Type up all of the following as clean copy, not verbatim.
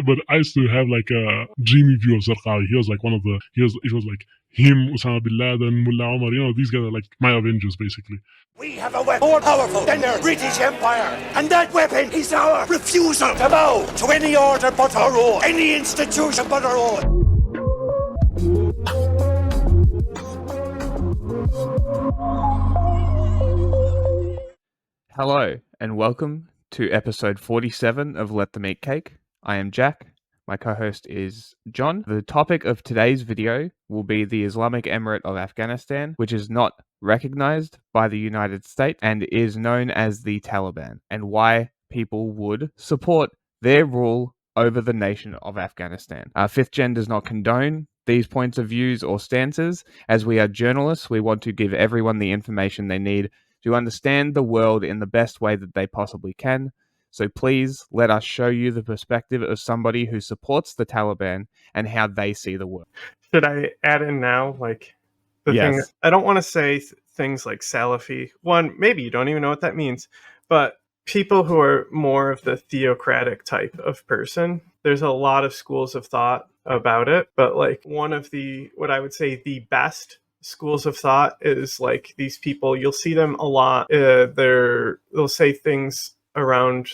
But I used to have like a dreamy view of Zarqawi. He was like one of the, it was like him, Osama bin Laden, Mullah Omar, these guys are like my Avengers basically. We have a weapon more powerful than the British Empire, and that weapon is our refusal to bow to any order but our own, any institution but our own. Hello, and welcome to episode 47 of Let Them Eat Cake. I am Jack. My co-host is John. The topic of today's video will be the Islamic Emirate of Afghanistan, which is not recognized by the United States and is known as the Taliban, and why people would support their rule over the nation of Afghanistan. Fifth Gen does not condone these points of views or stances. As we are journalists, we want to give everyone the information they need to understand the world in the best way that they possibly can. So please let us show you the perspective of somebody who supports the Taliban and how they see the world. Should I add in now, like, the thing? I don't want to say things like Salafi. One, maybe you don't even know what that means, but people who are more of the theocratic type of person, there's a lot of schools of thought about it, but like one of the, what I would say the best schools of thought is like these people, you'll see them a lot. They'll say things around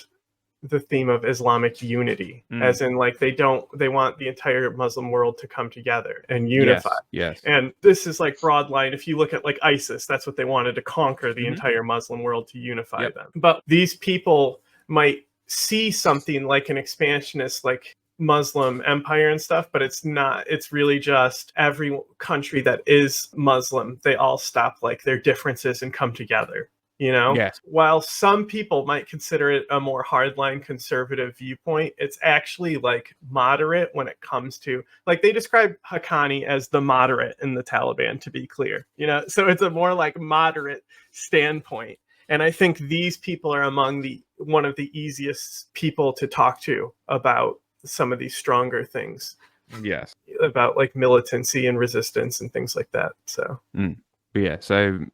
the theme of Islamic unity, as in like they want the entire Muslim world to come together and unify. Yes. And this is like broad line. If you look at like ISIS, that's what they wanted, to conquer the entire Muslim world, to unify them. But these people might see something like an expansionist, like Muslim empire and stuff, but it's not. It's really just every country that is Muslim, they all stop like their differences and come together. Yes. While some people might consider it a more hardline conservative viewpoint, it's actually like moderate when it comes to, like, they describe Haqqani as the moderate in the Taliban, to be clear, so it's a more like moderate standpoint. And I think these people are among one of the easiest people to talk to about some of these stronger things. Yes. About like militancy and resistance and things like that. So. Yeah,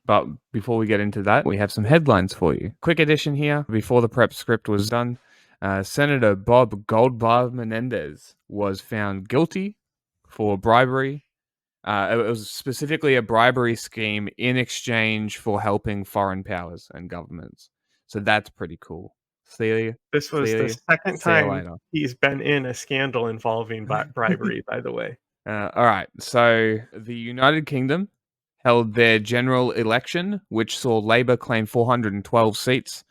but before we get into that, we have some headlines for you. Quick addition here, before the prep script was done, Senator Bob Goldbar Menendez was found guilty for bribery. It was specifically a bribery scheme in exchange for helping foreign powers and governments. So that's pretty cool. This was the second time he's been in a scandal involving bribery, by the way. All right, so the United Kingdom held their general election, which saw Labour claim 412 seats,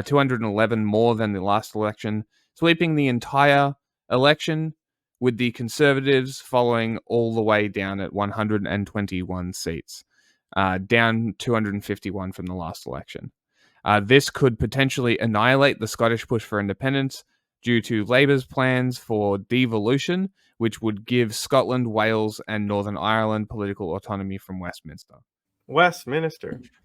211 more than the last election, sweeping the entire election, with the Conservatives following all the way down at 121 seats, down 251 from the last election. This could potentially annihilate the Scottish push for independence due to Labour's plans for devolution, which would give Scotland, Wales, and Northern Ireland political autonomy from Westminster.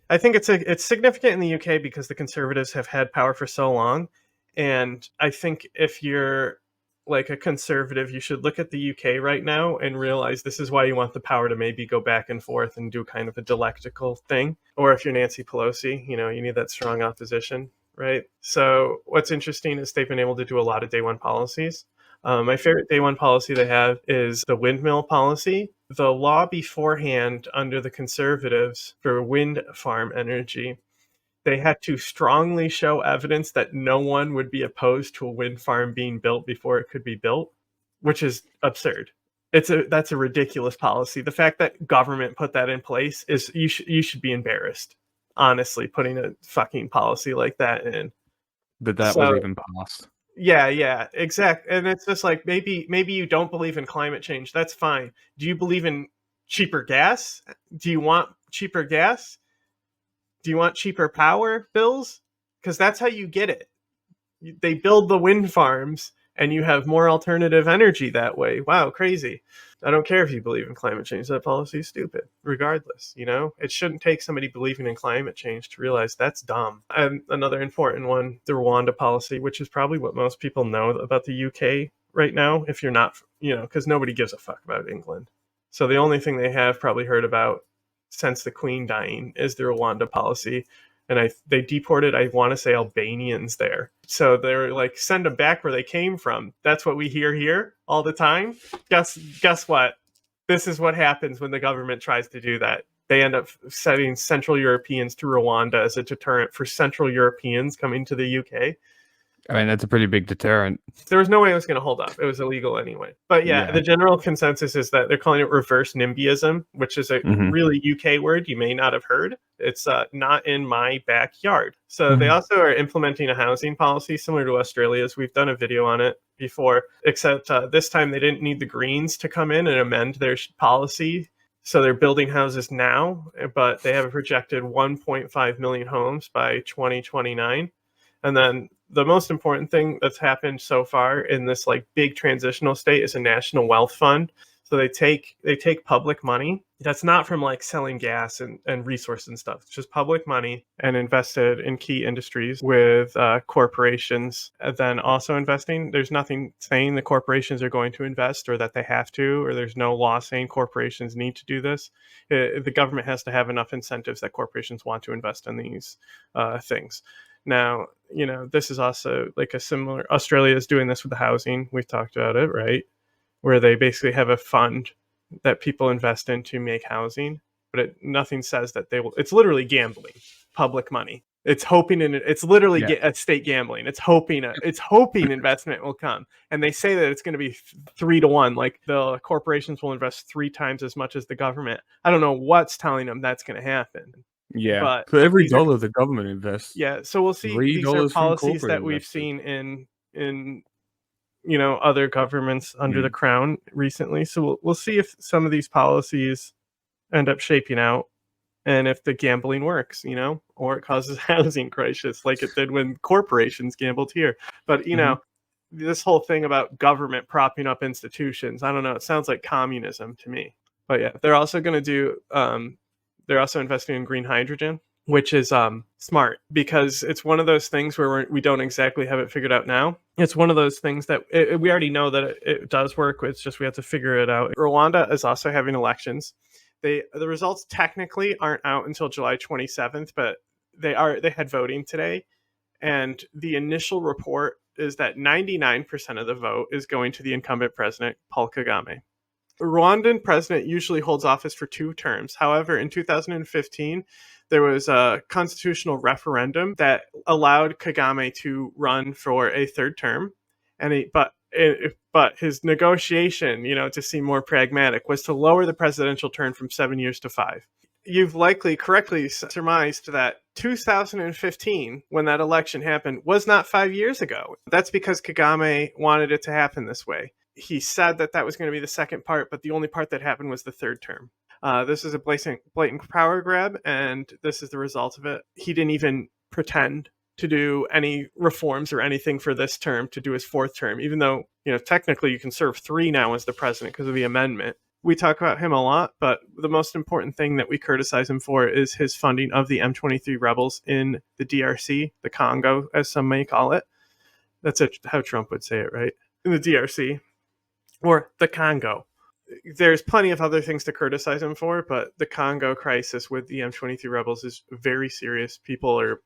I think it's significant in the UK because the Conservatives have had power for so long. And I think if you're like a conservative, you should look at the UK right now and realize this is why you want the power to maybe go back and forth and do kind of a dialectical thing. Or if you're Nancy Pelosi, you need that strong opposition, right? So what's interesting is they've been able to do a lot of day one policies. My favorite day one policy they have is the windmill policy. The law beforehand under the Conservatives for wind farm energy, they had to strongly show evidence that no one would be opposed to a wind farm being built before it could be built, which is absurd. That's a ridiculous policy. The fact that government put that in place is you should be embarrassed, honestly, putting a fucking policy like that in. But that was even passed. Yeah, exactly. And it's just like, maybe you don't believe in climate change. That's fine. Do you believe in cheaper gas? Do you want cheaper gas? Do you want cheaper power bills? Because that's how you get it. They build the wind farms and you have more alternative energy that way. Wow, crazy. I don't care if you believe in climate change. That policy is stupid, regardless. It shouldn't take somebody believing in climate change to realize that's dumb. And another important one, the Rwanda policy, which is probably what most people know about the UK right now, if you're not, because nobody gives a fuck about England. So the only thing they have probably heard about since the Queen dying is the Rwanda policy, and they deported, I want to say, Albanians there. So they're like, send them back where they came from. That's what we hear here all the time. Guess what? This is what happens when the government tries to do that. They end up setting Central Europeans to Rwanda as a deterrent for Central Europeans coming to the UK. I mean, that's a pretty big deterrent. There was no way it was going to hold up. It was illegal anyway. But yeah, the general consensus is that they're calling it reverse NIMBYism, which is a really UK word you may not have heard. It's not in my backyard. So they also are implementing a housing policy similar to Australia's. We've done a video on it before, except this time they didn't need the Greens to come in and amend their policy. So they're building houses now, but they have a projected 1.5 million homes by 2029. And then the most important thing that's happened so far in this like big transitional state is a national wealth fund. So they take public money that's not from like selling gas and resources and stuff. It's just public money and invested in key industries with corporations. And then also investing. There's nothing saying the corporations are going to invest or that they have to, or there's no law saying corporations need to do this. The government has to have enough incentives that corporations want to invest in these things. Now, you know, this is also like a similar, Australia is doing this with the housing. We've talked about it, right? Where they basically have a fund that people invest in to make housing, but nothing says that they will. It's literally gambling, public money. It's hoping, and it's literally state gambling. It's hoping investment will come, and they say that it's going to be 3-to-1. Like the corporations will invest 3 times as much as the government. I don't know what's telling them that's going to happen. Yeah, but for every dollar the government invests. Yeah, so we'll see. These are policies that we've seen in you know, other governments under the crown recently. So we'll see if some of these policies end up shaping out, and if the gambling works, you know, or it causes a housing crisis like it did when corporations gambled here. But you know, this whole thing about government propping up institutions, I don't know. It sounds like communism to me. But yeah, they're also going to do. They're also investing in green hydrogen, which is smart, because it's one of those things where we don't exactly have it figured out now. It's one of those things that we already know that it does work. It's just we have to figure it out. Rwanda is also having elections. The results technically aren't out until July 27th, but they had voting today. And the initial report is that 99% of the vote is going to the incumbent president, Paul Kagame. The Rwandan president usually holds office for 2 terms. However, in 2015, there was a constitutional referendum that allowed Kagame to run for a 3rd term, but his negotiation, you know, to seem more pragmatic, was to lower the presidential term from 7 years to 5. You've likely correctly surmised that 2015, when that election happened, was not 5 years ago. That's because Kagame wanted it to happen this way. He said that was going to be the second part, but the only part that happened was the 3rd term. This is a blatant power grab, and this is the result of it. He didn't even pretend to do any reforms or anything for this term, to do his 4th term, even though, you know, technically you can serve 3 now as the president because of the amendment. We talk about him a lot, but the most important thing that we criticize him for is his funding of the M23 rebels in the DRC, the Congo, as some may call it. That's how Trump would say it, right? In the DRC. Or the Congo. There's plenty of other things to criticize him for, but the Congo crisis with the M23 rebels is very serious. People are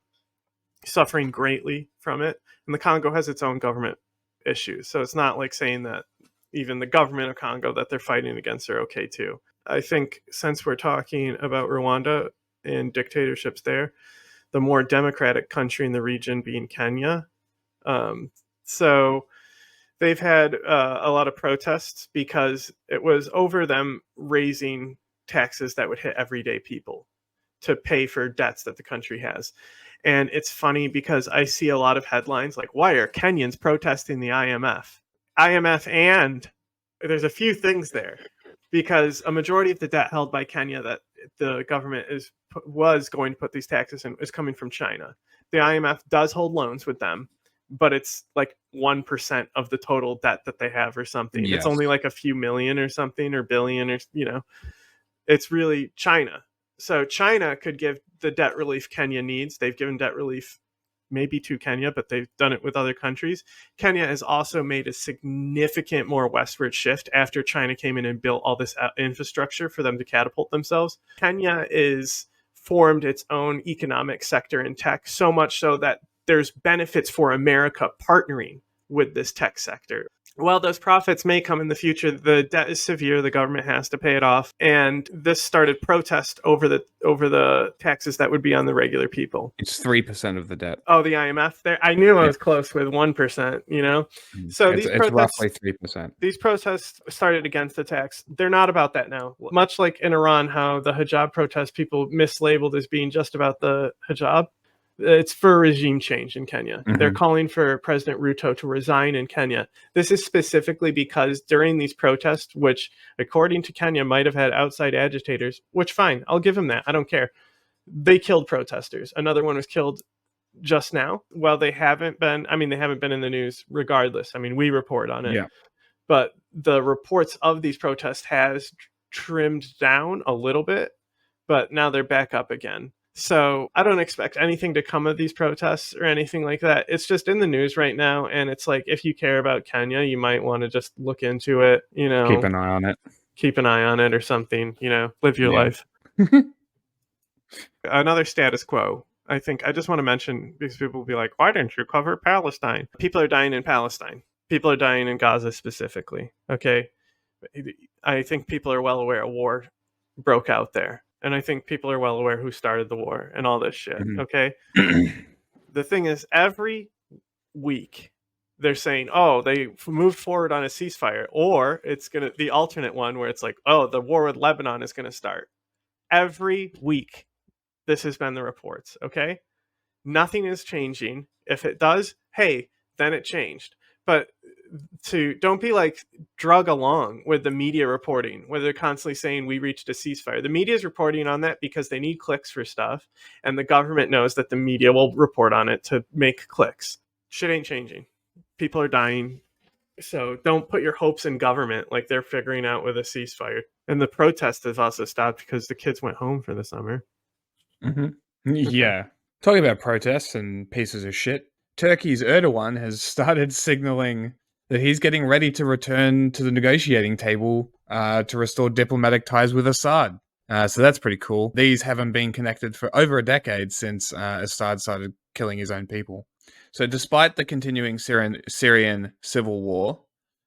suffering greatly from it, and the Congo has its own government issues. So it's not like saying that even the government of Congo that they're fighting against are okay too. I think since we're talking about Rwanda and dictatorships there, the more democratic country in the region being Kenya. So they've had a lot of protests because it was over them raising taxes that would hit everyday people to pay for debts that the country has. And it's funny because I see a lot of headlines like, why are Kenyans protesting the IMF? And there's a few things there, because a majority of the debt held by Kenya that the government was going to put these taxes in is coming from China. The IMF does hold loans with them, but it's like 1% of the total debt that they have or something. Yes. It's only like a few million or something, or billion, or, you know, it's really China. So China could give the debt relief Kenya needs. They've given debt relief maybe to Kenya, but they've done it with other countries. Kenya has also made a significant more westward shift after China came in and built all this infrastructure for them to catapult themselves. Kenya is formed its own economic sector in tech, so much so that there's benefits for America partnering with this tech sector. While those profits may come in the future, the debt is severe. The government has to pay it off. And this started protest over the taxes that would be on the regular people. It's 3% of the debt. Oh, the IMF there? I knew I was close with 1%, you know? So it's roughly 3%. These protests started against the tax. They're not about that now. Much like in Iran, how the hijab protests people mislabeled as being just about the hijab. It's for regime change in Kenya. They're calling for President Ruto to resign in Kenya. This is specifically because during these protests, which according to Kenya might have had outside agitators, which fine, I'll give them that. I don't care. They killed protesters. Another one was killed just now. Well, they haven't been in the news regardless. I mean, we report on it. Yeah. But the reports of these protests has trimmed down a little bit, but now they're back up again. So I don't expect anything to come of these protests or anything like that. It's just in the news right now. And it's like, if you care about Kenya, you might want to just look into it, you know. Keep an eye on it Or something, you know, live your life. Another status quo. I think I just want to mention, because people will be like, why didn't you cover Palestine? People are dying in Palestine. People are dying in Gaza specifically. Okay. I think people are well aware a war broke out there. And I think people are well aware who started the war and all this shit. Okay. The thing is, every week they're saying, oh, they moved forward on a ceasefire, or it's going to, the alternate one where it's like, oh, the war with Lebanon is going to start. Every week, this has been the reports. Okay. Nothing is changing. If it does, hey, then it changed. But don't be like drug along with the media reporting where they're constantly saying we reached a ceasefire. The media is reporting on that because they need clicks for stuff, and the government knows that the media will report on it to make clicks. Shit ain't changing. People are dying. So don't put your hopes in government like they're figuring out with a ceasefire. And the protest has also stopped because the kids went home for the summer. Yeah. Talking about protests and pieces of shit, Turkey's Erdogan has started signaling that he's getting ready to return to the negotiating table to restore diplomatic ties with Assad. So that's pretty cool. These haven't been connected for over a decade since Assad started killing his own people. So despite the continuing Syrian civil war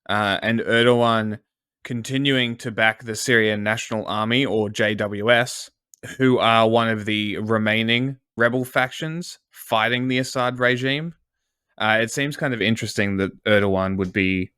and Erdogan continuing to back the Syrian National Army, or JWS, who are one of the remaining rebel factions fighting the Assad regime, it seems kind of interesting that Erdogan would be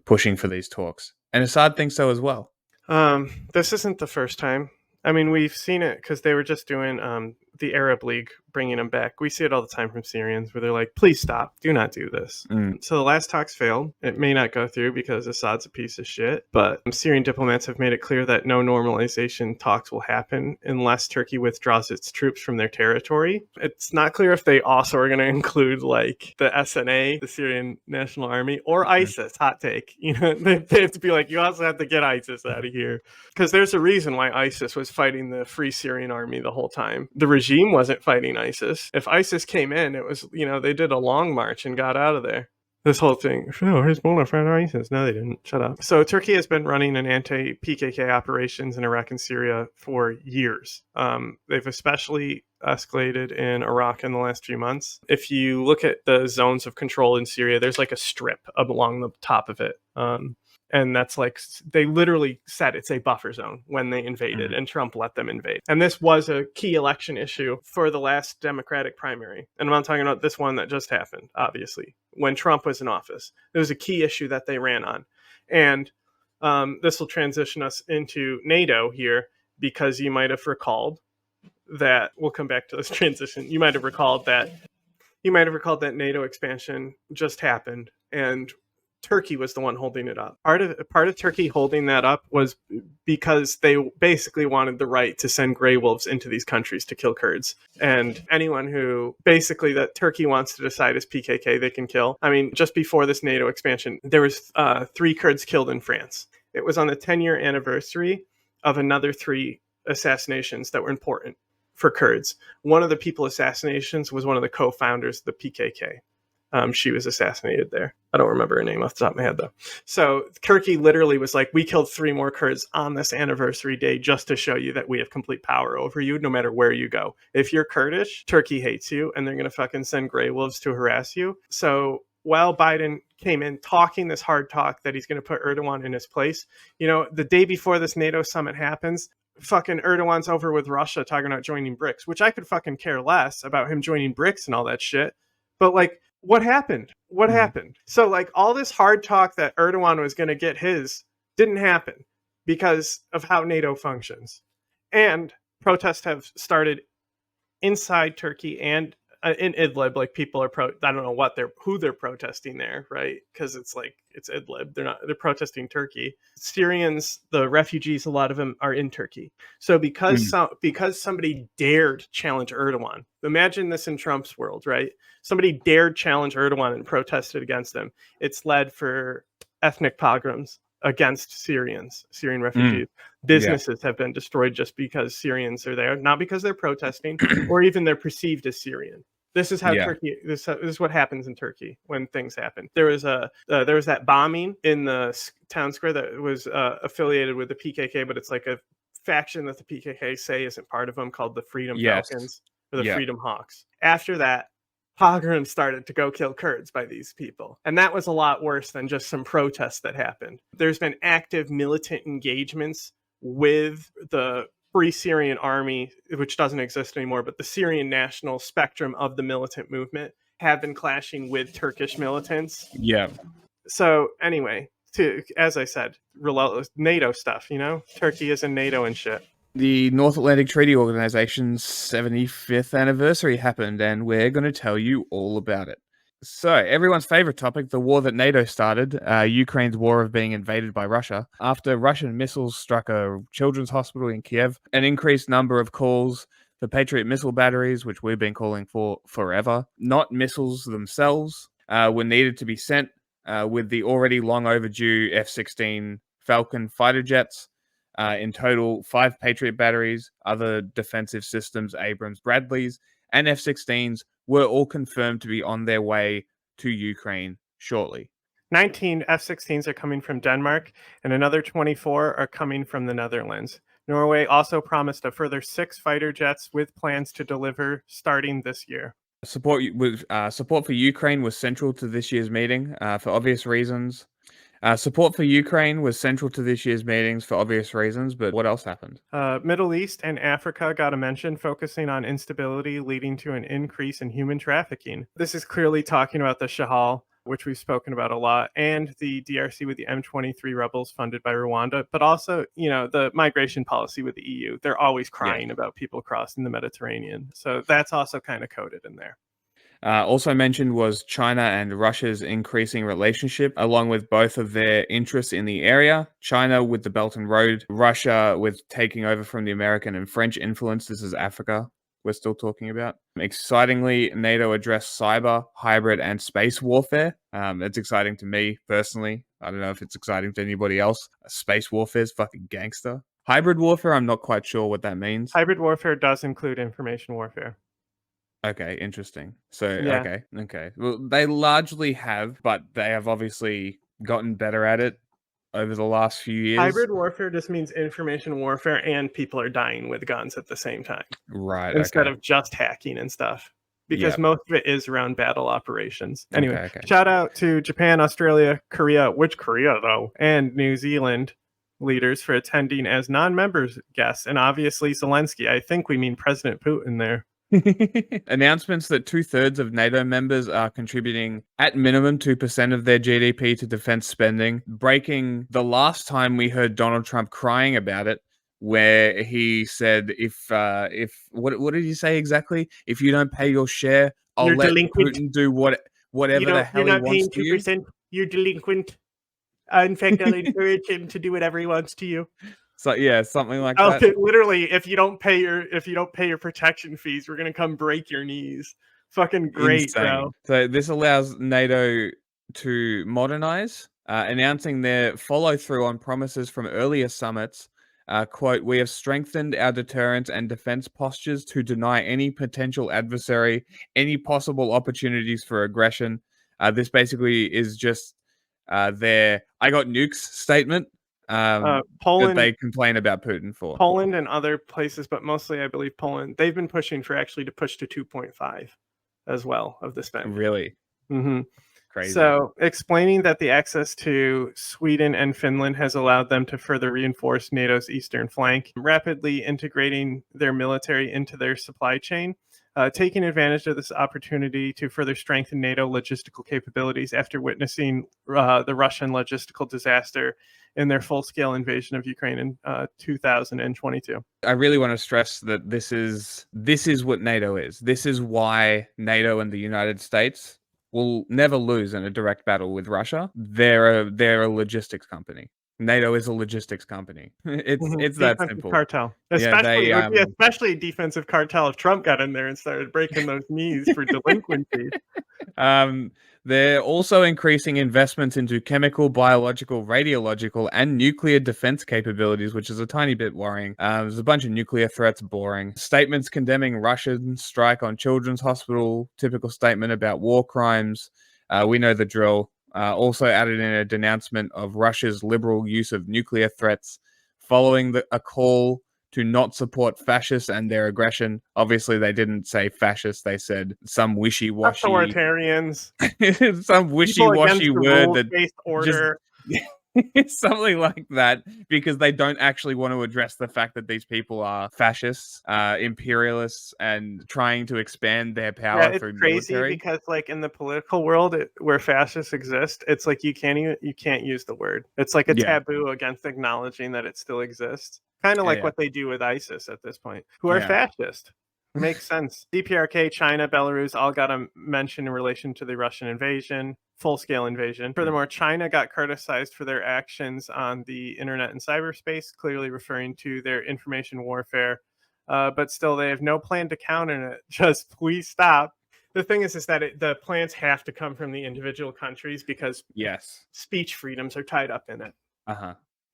pushing for these talks. And Assad thinks so as well. This isn't the first time. I mean, we've seen it because they were just doing the Arab League, bringing them back. We see it all the time from Syrians where they're like, please stop. Do not do this. So the last talks failed. It may not go through because Assad's a piece of shit. But Syrian diplomats have made it clear that no normalization talks will happen unless Turkey withdraws its troops from their territory. It's not clear if they also are going to include like the SNA, the Syrian National Army, or ISIS. Hot take. You know, they have to be like, you also have to get ISIS out of here. Because there's a reason why ISIS was fighting the Free Syrian Army the whole time. The regime wasn't fighting ISIS. If ISIS came in, it was, you know, they did a long march and got out of there. This whole thing, oh, Hezbollah fought ISIS. No, they didn't. Shut up. So Turkey has been running an anti-PKK operations in Iraq and Syria for years. They've especially escalated in Iraq in the last few months. If you look at the zones of control in Syria, there's like a strip along the top of it. And that's like, they literally said it's a buffer zone when they invaded, and Trump let them invade. And this was a key election issue for the last Democratic primary. And I'm not talking about this one that just happened, obviously. When Trump was in office, it was a key issue that they ran on. And this will transition us into NATO here, because you might have recalled that, we'll come back to this transition. You might have recalled that NATO expansion just happened, and Turkey was the one holding it up. Part of Turkey holding that up was because they basically wanted the right to send gray wolves into these countries to kill Kurds. And anyone who basically that Turkey wants to decide is PKK, they can kill. I mean, just before this NATO expansion, there was 3 Kurds killed in France. It was on the 10-year anniversary of another 3 assassinations that were important for Kurds. One of the people assassinations was one of the co-founders of the PKK. She was assassinated there. I don't remember her name off the top of my head, though. So Turkey literally was like, we killed 3 more Kurds on this anniversary day just to show you that we have complete power over you, no matter where you go. If you're Kurdish, Turkey hates you, and they're going to fucking send Grey Wolves to harass you. So while Biden came in talking this hard talk that he's going to put Erdogan in his place, the day before this NATO summit happens, fucking Erdogan's over with Russia talking about joining BRICS, which I could fucking care less about him joining BRICS and all that shit. But like, what happened? What happened? So like all this hard talk that Erdogan was going to get his didn't happen because of how NATO functions. And protests have started inside Turkey and in Idlib. Like people are I don't know who they're protesting there, right? Because it's Idlib. They're protesting Turkey. Syrians, the refugees, a lot of them are in Turkey. So because somebody dared challenge Erdogan, imagine this in Trump's world, right? Somebody dared challenge Erdogan and protested against him. It's led for ethnic pogroms against Syrian refugees. Businesses have been destroyed just because Syrians are there, not because they're protesting or even they're perceived as Syrian. This is how Turkey. This is what happens in Turkey when things happen. There was that bombing in the town square that was affiliated with the PKK, but it's like a faction that the PKK say isn't part of them, called the Freedom Falcons or the Freedom Hawks. After that, pogroms started to go kill Kurds by these people. And that was a lot worse than just some protests that happened. There's been active militant engagements with the Free Syrian Army, which doesn't exist anymore, but the Syrian national spectrum of the militant movement have been clashing with Turkish militants. Yeah. So anyway, as I said, relentless NATO stuff, Turkey is in NATO and shit. The North Atlantic Treaty Organization's 75th anniversary happened, and we're going to tell you all about it. So, everyone's favorite topic, the war that NATO started, Ukraine's war of being invaded by Russia. After Russian missiles struck a children's hospital in Kiev, an increased number of calls for Patriot missile batteries, which we've been calling for forever, not missiles themselves, were needed to be sent with the already long overdue F-16 Falcon fighter jets. In total, 5 Patriot batteries, other defensive systems, Abrams, Bradleys, and F-16s were all confirmed to be on their way to Ukraine shortly. 19 F-16s are coming from Denmark, and another 24 are coming from the Netherlands. Norway also promised a further 6 fighter jets with plans to deliver starting this year. Support for Ukraine was central to this year's meeting for obvious reasons. Support for Ukraine was central to this year's meetings for obvious reasons, but what else happened? Middle East and Africa got a mention, focusing on instability leading to an increase in human trafficking. This is clearly talking about the Shahal, which we've spoken about a lot, and the DRC with the M23 rebels funded by Rwanda, but also, the migration policy with the EU. They're always crying about people crossing the Mediterranean. So that's also kind of coded in there. Also mentioned was China and Russia's increasing relationship, along with both of their interests in the area. China with the Belt and Road, Russia with taking over from the American and French influence. This is Africa we're still talking about. Excitingly, NATO addressed cyber, hybrid, and space warfare. It's exciting to me personally. I don't know if it's exciting to anybody else. Space warfare is fucking gangster. Hybrid warfare, I'm not quite sure what that means. Hybrid warfare does include information warfare. Okay, interesting. So, okay. Well, they largely have, but they have obviously gotten better at it over the last few years. Hybrid warfare just means information warfare and people are dying with guns at the same time. Right. Instead of just hacking and stuff. Because most of it is around battle operations. Anyway, shout out to Japan, Australia, Korea, which Korea though, and New Zealand leaders for attending as non-members guests. And obviously Zelensky. I think we mean President Putin there. Announcements that 2/3 of NATO members are contributing at minimum 2% of their GDP to defense spending, breaking the last time we heard Donald Trump crying about it, where he said, if what did he say exactly? If you don't pay your share, I'll let Putin do whatever the hell he wants to you. You're not paying 2%, you're delinquent. In fact, I'll encourage him to do whatever he wants to you. So yeah, something like that. Literally, if you don't pay your protection fees, we're gonna come break your knees. Fucking great, insane. Bro. So this allows NATO to modernize, announcing their follow through on promises from earlier summits. Quote: "We have strengthened our deterrence and defense postures to deny any potential adversary any possible opportunities for aggression. This basically is just their "I got nukes" statement that Poland, they complain about Putin for. Poland and other places, but mostly I believe Poland, they've been pushing for actually to push to 2.5 as well of the spend. Really Mm-hmm. crazy. So, explaining that the access to Sweden and Finland has allowed them to further reinforce NATO's eastern flank, rapidly integrating their military into their supply chain, taking advantage of this opportunity to further strengthen NATO logistical capabilities after witnessing the Russian logistical disaster in their full-scale invasion of Ukraine in 2022. I really want to stress that this is what NATO is. This is why NATO and the United States will never lose in a direct battle with Russia. They're a logistics company. NATO is a logistics company. It's that defensive simple. cartel. Yeah, Especially it would be especially a defensive cartel if Trump got in there and started breaking those knees for delinquency. They're also increasing investments into chemical, biological, radiological, and nuclear defense capabilities, which is a tiny bit worrying. There's a bunch of nuclear threats, boring. Statements condemning Russian strike on Children's Hospital, typical statement about war crimes. We know the drill. Also added in a denouncement of Russia's liberal use of nuclear threats, following a call to not support fascists and their aggression. Obviously, they didn't say fascists. They said some wishy-washy... Authoritarians. some wishy-washy word that based order. something like that, because they don't actually want to address the fact that these people are fascists, imperialists, and trying to expand their power through crazy military. Because, like, in the political world where fascists exist, it's like you can't use the word. It's like a taboo against acknowledging that it still exists. Kind of like what they do with ISIS at this point, who are fascist. Makes sense. DPRK, China, Belarus all got a mention in relation to the Russian invasion, full-scale invasion. Furthermore, China got criticized for their actions on the internet and cyberspace, clearly referring to their information warfare. But still, they have no plan to counter it. Just please stop. The thing is that the plans have to come from the individual countries because speech freedoms are tied up in it.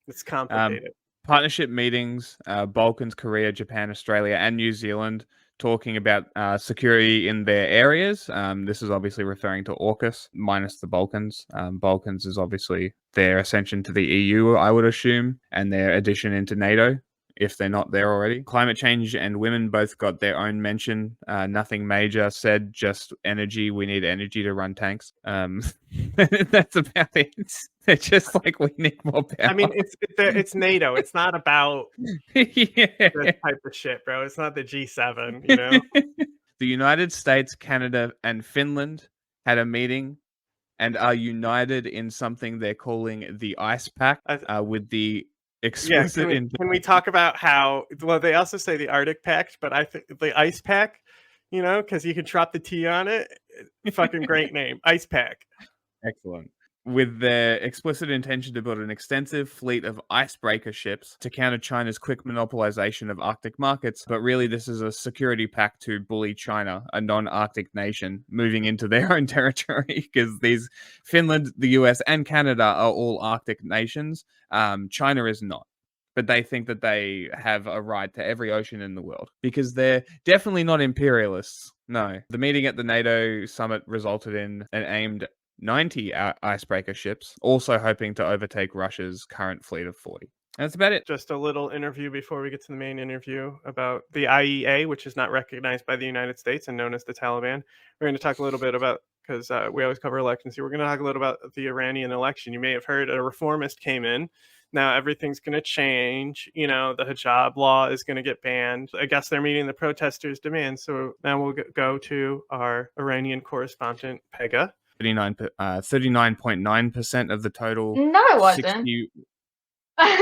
It's complicated. Partnership meetings, Balkans, Korea, Japan, Australia, and New Zealand, talking about security in their areas. This is obviously referring to AUKUS, minus the Balkans. Balkans is obviously their ascension to the EU, I would assume, and their addition into NATO, if they're not there already. Climate change and women both got their own mention. Nothing major said, just energy. We need energy to run tanks. That's about it. They're just like, we need more power. I mean, it's NATO. It's not about this type of shit, bro. It's not the G7, you know? The United States, Canada, and Finland had a meeting and are united in something they're calling the Ice Pact, with the explicit... Can we talk about how... Well, they also say the Arctic Pact, but I think the Ice Pack, you know, because you can drop the T on it. Fucking great name. Ice Pack. Excellent. With their explicit intention to build an extensive fleet of icebreaker ships to counter China's quick monopolization of Arctic markets. But really, this is a security pact to bully China, a non-Arctic nation, moving into their own territory, because Finland, the US, and Canada are all Arctic nations. China is not. But they think that they have a right to every ocean in the world, because they're definitely not imperialists. No. The meeting at the NATO summit resulted in an aimed 90 icebreaker ships, also hoping to overtake Russia's current fleet of 40. And that's about it. Just a little interview before we get to the main interview about the IEA, which is not recognized by the United States and known as the Taliban. We're going to talk a little bit about, because we always cover elections here, we're going to talk a little about the Iranian election. You may have heard a reformist came in. Now everything's going to change. You know, the hijab law is going to get banned. I guess they're meeting the protesters' demands. So now we'll go to our Iranian correspondent, Pega. 39.9% of the total. No, it wasn't.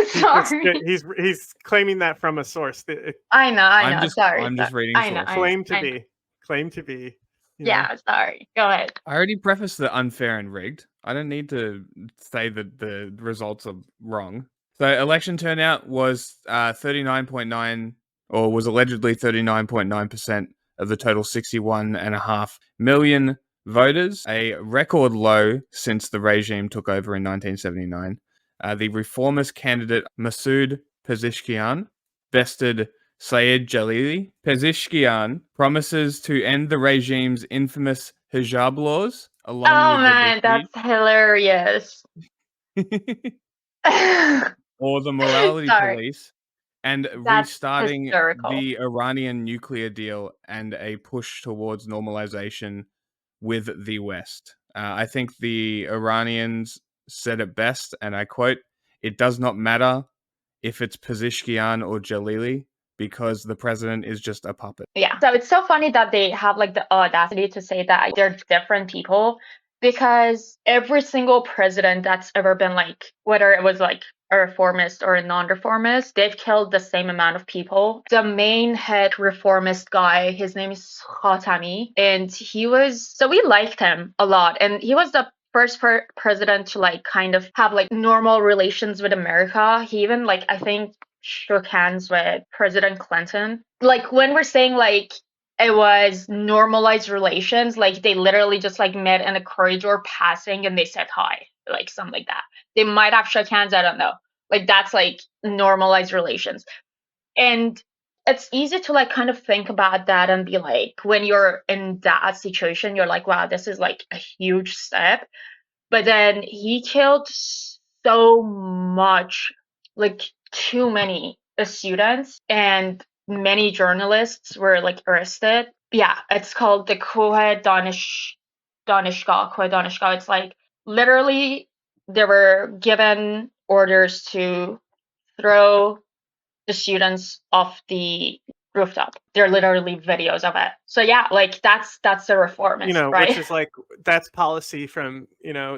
Sorry. He's claiming that from a source. I know. Sorry. I'm just reading sources. Claim to be. Yeah, sorry. Go ahead. I already prefaced the unfair and rigged. I don't need to say that the results are wrong. So election turnout was 39.9, or was allegedly 39.9% of the total 61.5 million voters, a record low since the regime took over in 1979. The reformist candidate Masoud Pezeshkian bested Sayed Jalili. Pezeshkian promises to end the regime's infamous hijab laws along Oh with man, the that's hilarious. defeat, or the morality Sorry, police, and that's restarting hysterical. the Iranian nuclear deal and a push towards normalization with the West. I think the Iranians said it best, and I quote, "It does not matter if it's Pezeshkian or Jalili, because the president is just a puppet." Yeah. So it's so funny that they have like the audacity to say that they're different people, because every single president that's ever been, like, whether it was like a reformist or a non-reformist, they've killed the same amount of people. The main head reformist guy, his name is Khatami, and we liked him a lot, and he was the first president to like kind of have like normal relations with America. He even, like, I think shook hands with President Clinton. Like, when we're saying like it was normalized relations, like they literally just like met in a corridor passing and they said hi, like something like that. They might have shook hands, I don't know. Like, that's like normalized relations. And it's easy to like kind of think about that and be like, when you're in that situation, you're like, wow, this is like a huge step. But then he killed so much, like too many students, and many journalists were like arrested. Yeah, it's called the Danishgah. It's like literally they were given orders to throw the students off the rooftop. They're literally videos of it. So yeah, like that's the reformist, right? Which is like, that's policy from,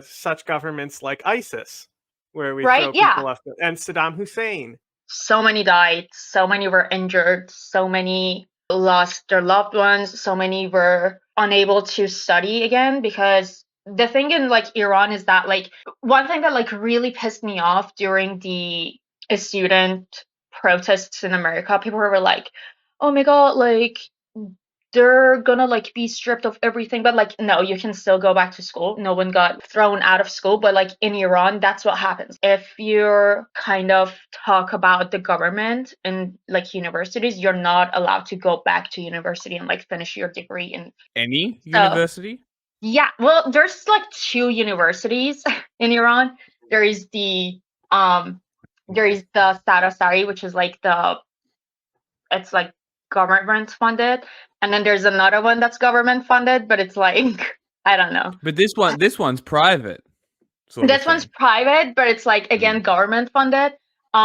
such governments like ISIS, where we Right? throw Yeah. people off, and Saddam Hussein. So many died, so many were injured, so many lost their loved ones, so many were unable to study again. Because the thing in like Iran is that, like, one thing that like really pissed me off during the student protests in America, people were like, oh my god, like they're gonna like be stripped of everything. But like, no, you can still go back to school. No one got thrown out of school. But like in Iran, that's what happens. If you're kind of talk about the government and like universities, you're not allowed to go back to university and like finish your degree in Any university? Yeah, well, there's like two universities in Iran. There is the Sarasari, which is like it's like government funded, and then there's another one that's government funded, but it's like I don't know. But this one's private. This one's private, but it's like again government funded.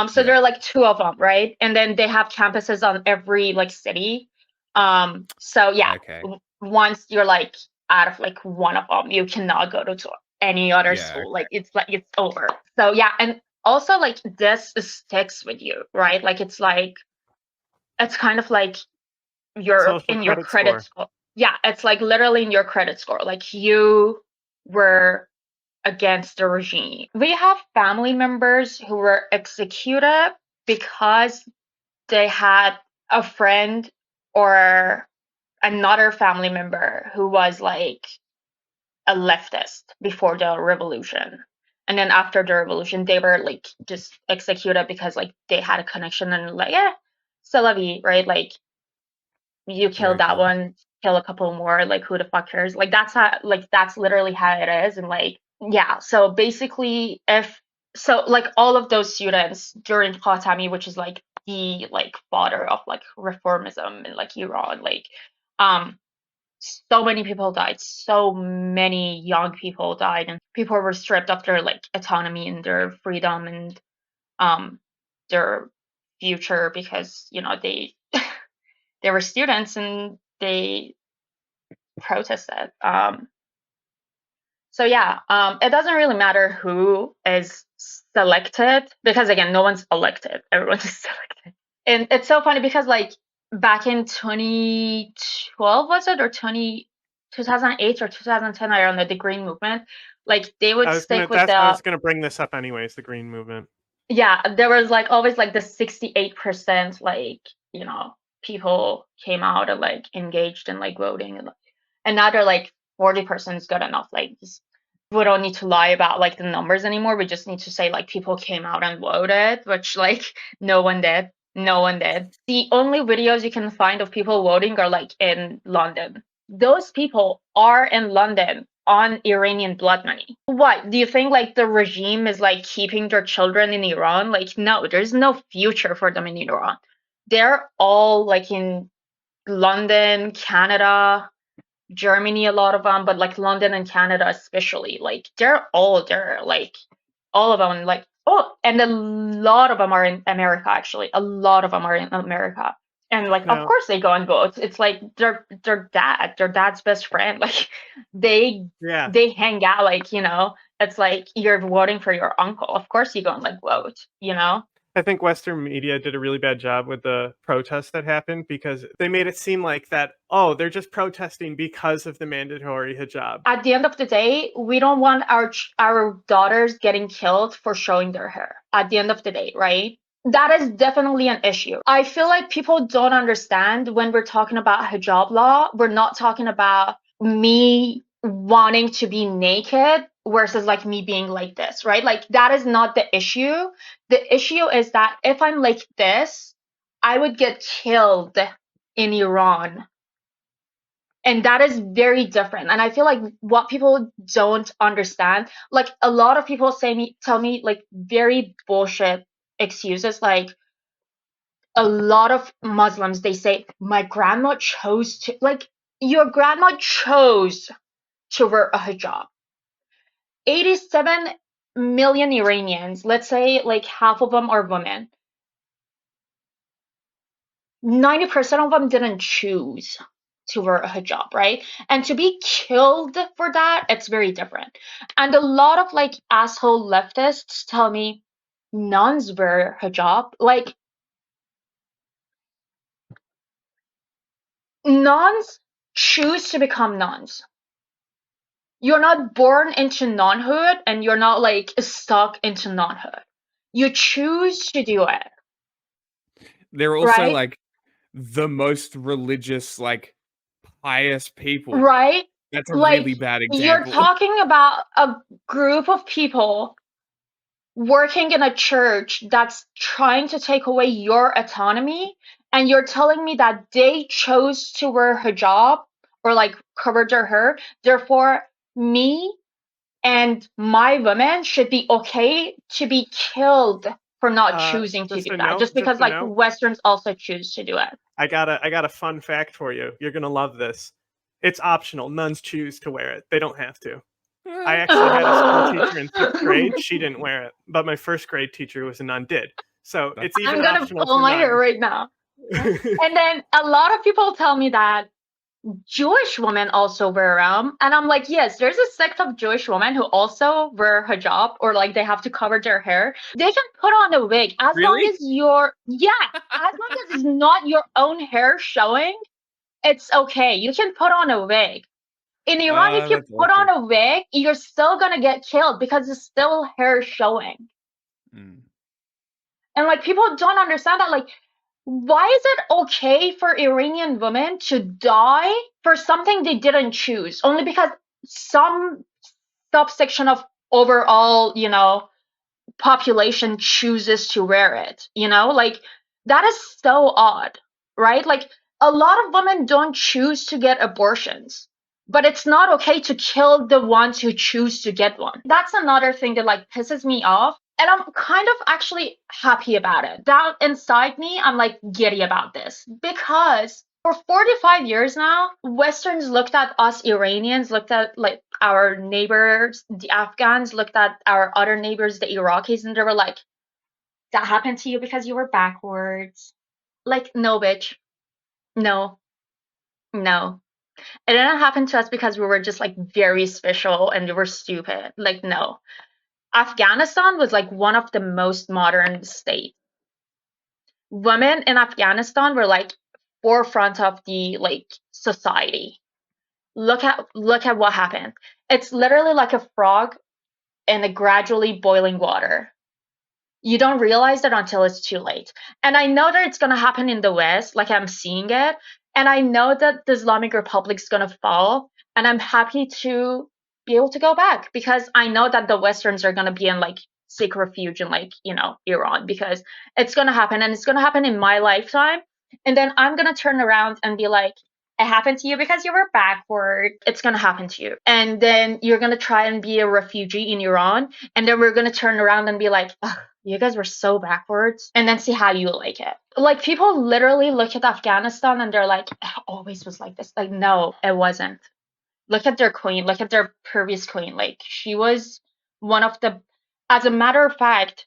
So there are like two of them, right? And then they have campuses on every like city. So yeah, Okay. Once you're like out of like one of them, you cannot go to any other school. Like it's over. So yeah, and also like this sticks with you, right? Like it's kind of like you're Social in your credit credit score. score. Yeah, it's like literally in your credit score. Like you were against the regime. We have family members who were executed because they had a friend or another family member who was like a leftist before the revolution. And then after the revolution, they were like just executed because like they had a connection and like, yeah, c'est la vie, right? Like you kill that one, kill a couple more, like who the fuck cares? Like that's literally how it is. And like, yeah, so basically like all of those students during Khatami, which is like the like father of like reformism in like Iran, like so many people died, so many young people died, and people were stripped of their like autonomy and their freedom and their future because they they were students and they protested. So yeah, it doesn't really matter who is selected because again, no one's elected. Everyone is selected. And it's so funny because like back in 2012, was it, or 2008 or 2010, I don't know, the Green Movement, like they would stick with I was gonna bring this up anyways, the Green Movement. Yeah, there was like always like the 68% like, people came out and like engaged in like voting, and now they're like 40% is good enough. Like we don't need to lie about like the numbers anymore. We just need to say like people came out and voted, which like no one did. No one did. The only videos you can find of people voting are like in London. those people are in London on Iranian blood money. What do you think? Like the regime is like keeping their children in Iran? Like no, there's no future for them in Iran. They're all like in London, Canada, Germany, a lot of them, but like London and Canada especially, like they're all there, like all of them, like and a lot of them are in America actually. A lot of them are in America, and like of Now, course they go and vote. It's like their dad's best friend. Like they yeah. they hang out, like it's like you're voting for your uncle. Of course you go and like vote. I think Western media did a really bad job with the protests that happened because they made it seem like that, oh, they're just protesting because of the mandatory hijab. At the end of the day, we don't want our daughters getting killed for showing their hair. At the end of the day, right? That is definitely an issue. I feel like people don't understand when we're talking about hijab law, we're not talking about me wanting to be naked versus like me being like this, right? Like that is not the issue. The issue is that if I'm like this, I would get killed in Iran. And that is very different. And I feel like what people don't understand, like a lot of people tell me like very bullshit excuses. Like a lot of Muslims, they say, my grandma chose to, like your grandma chose to wear a hijab. 87 million Iranians, let's say like half of them are women. 90% of them didn't choose to wear a hijab, right? And to be killed for that, it's very different. And a lot of like asshole leftists tell me nuns wear hijab. Like nuns choose to become nuns. You're not born into nunhood and you're not like stuck into nunhood. You choose to do it. They're also right? like the most religious, like pious people. Right? That's a Like really bad you're example. talking about a group of people working in a church that's trying to take away your autonomy, and you're telling me that they chose to wear hijab or like cover their hair, therefore me and my women should be okay to be killed for not choosing to Just do a that, note, just because just a like note. Westerns also choose to do it. I got a fun fact for you. You're gonna love this. It's optional. Nuns choose to wear it. They don't have to. I actually had a school teacher in 6th grade. She didn't wear it, but my 1st grade teacher who was a nun did. So it's even I'm gonna optional pull for my hair nuns. right now. And then a lot of people tell me that Jewish women also wear them, and I'm like, yes, there's a sect of Jewish women who also wear hijab, or like they have to cover their hair. They can put on a wig as long Really? as as long as it's not your own hair showing, it's okay. You can put on a wig. In Iran, if you That's put on awesome. a wig, you're still gonna get killed because it's still hair showing. Mm. And like people don't understand that, like, why is it okay for Iranian women to die for something they didn't choose only because some subsection of overall, population chooses to wear it, like that is so odd, right? Like a lot of women don't choose to get abortions, but it's not okay to kill the ones who choose to get one. That's another thing that like pisses me off, and I'm kind of actually happy about it. Down inside me, I'm like giddy about this because for 45 years now, Westerns looked at us Iranians, looked at like our neighbors, the Afghans, looked at our other neighbors, the Iraqis, and they were like, that happened to you because you were backwards. Like, no, bitch. No, no. It didn't happen to us because we were just like very special and we were stupid. Like, no. Afghanistan was like one of the most modern states. Women in Afghanistan were like forefront of the like society. Look at what happened. It's literally like a frog in a gradually boiling water. You don't realize it until it's too late. And I know that it's going to happen in the West, like I'm seeing it. And I know that the Islamic Republic is going to fall. And I'm happy to be able to go back because I know that the Westerns are going to be in like seek refuge in like, Iran, because it's going to happen, and it's going to happen in my lifetime. And then I'm going to turn around and be like, it happened to you because you were backward. It's going to happen to you. And then you're going to try and be a refugee in Iran. And then we're going to turn around and be like, you guys were so backwards. And then see how you like it. Like, people literally look at Afghanistan and they're like, it always was like this. Like, no, it wasn't. Look at their queen. Look at their previous queen. Like, she was one of the, as a matter of fact,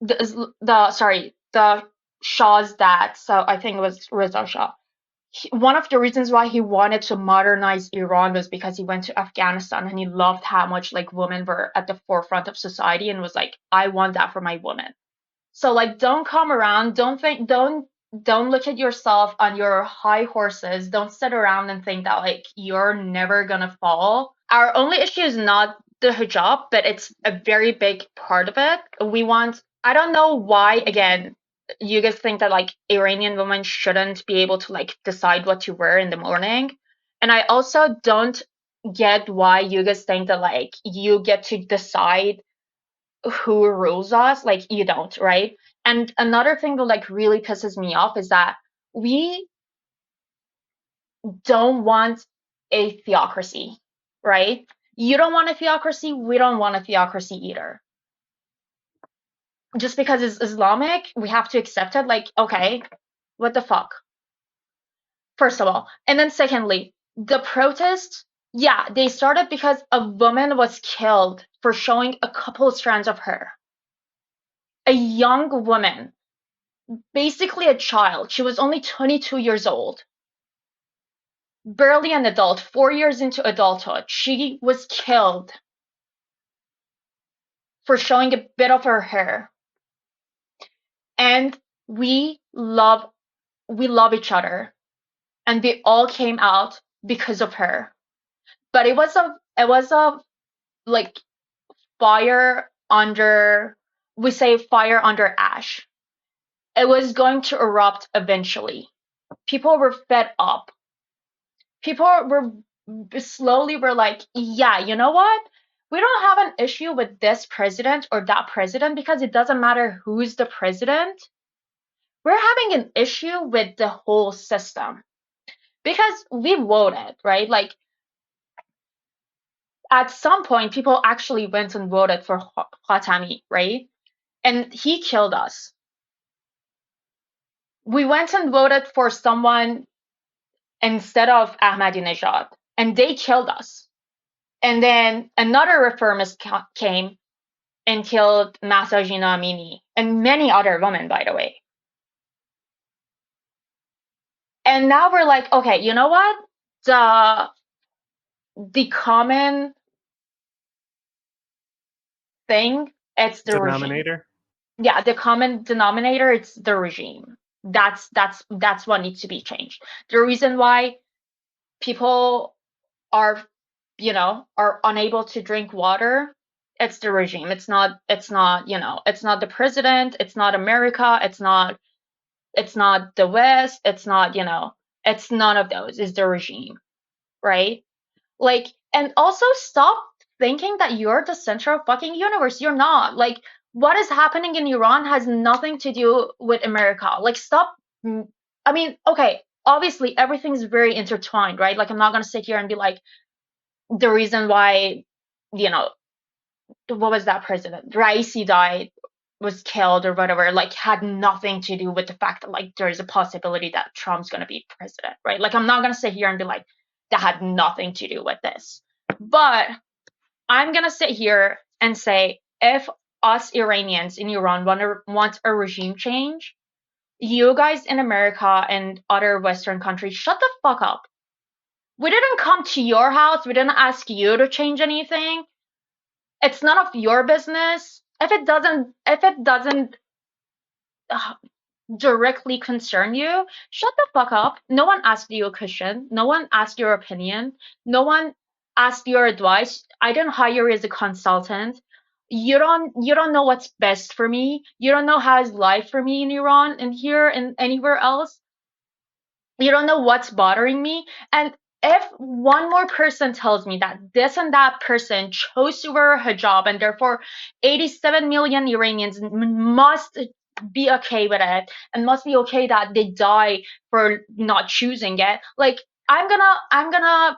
the Shah's dad, so I think it was Reza Shah, one of the reasons why he wanted to modernize Iran was because he went to Afghanistan and he loved how much like women were at the forefront of society and was like, I want that for my women. So like, don't come around, don't look at yourself on your high horses. Don't sit around and think that like you're never gonna fall. Our only issue is not the hijab, but it's a very big part of it. I don't know why, again, you guys think that like Iranian women shouldn't be able to like decide what to wear in the morning. And I also don't get why you guys think that like you get to decide who rules us. Like, you don't, right? And another thing that like really pisses me off is that we don't want a theocracy, right? You don't want a theocracy, we don't want a theocracy either. Just because it's Islamic, we have to accept it. Like, okay, what the fuck? First of all. And then secondly, the protests, yeah, they started because a woman was killed for showing a couple of strands of hair. A young woman, basically a child. She was only 22 years old. Barely an adult, 4 years into adulthood. She was killed for showing a bit of her hair. And we love each other. And we all came out because of her. But it was a like fire under ash. It was going to erupt eventually. People were fed up. People were like, yeah, you know what? We don't have an issue with this president or that president because it doesn't matter who's the president. We're having an issue with the whole system. Because we voted, right? Like, at some point, people actually went and voted for Khatami, right? And he killed us. We went and voted for someone instead of Ahmadinejad, and they killed us. And then another reformist came and killed Mahsa Jina Amini and many other women, by the way. And now we're like, okay, you know what? The common thing, it's the denominator. Regime. Yeah, the common denominator, it's the regime. That's what needs to be changed. The reason why people are unable to drink water, it's the regime. It's not the president, it's not America, it's not the West, it's not, it's none of those. It's the regime, right? Like, and also stop thinking that you're the center of fucking universe. You're not. Like, what is happening in Iran has nothing to do with America. Like, stop. I mean, okay, obviously everything's very intertwined, right? Like, I'm not gonna sit here and be like, the reason why, what was that president? Raisi died, was killed or whatever, like, had nothing to do with the fact that like there is a possibility that Trump's gonna be president, right? Like, I'm not gonna sit here and be like, that had nothing to do with this. But I'm gonna sit here and say, if us Iranians in Iran want a regime change, you guys in America and other Western countries, shut the fuck up. We didn't come to your house. We didn't ask you to change anything. It's none of your business. If it doesn't directly concern you, shut the fuck up. No one asked you a question. No one asked your opinion. No one asked your advice. I didn't hire you as a consultant. You don't know what's best for me. You don't know how is life for me in Iran and here and anywhere else. You don't know what's bothering me. And if one more person tells me that this and that person chose to wear a hijab and therefore 87 million Iranians must be okay with it and must be okay that they die for not choosing it. Like I'm gonna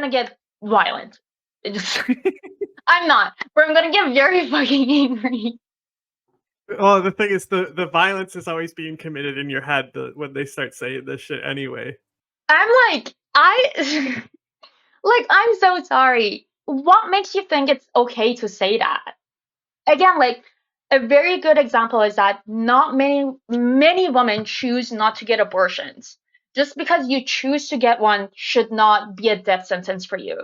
get violent. I'm not, but I'm gonna get very fucking angry. Well, the thing is, the violence is always being committed in your head when they start saying this shit anyway. I'm like, I'm so sorry. What makes you think it's okay to say that? Again, like, a very good example is that not many women choose not to get abortions. Just because you choose to get one should not be a death sentence for you.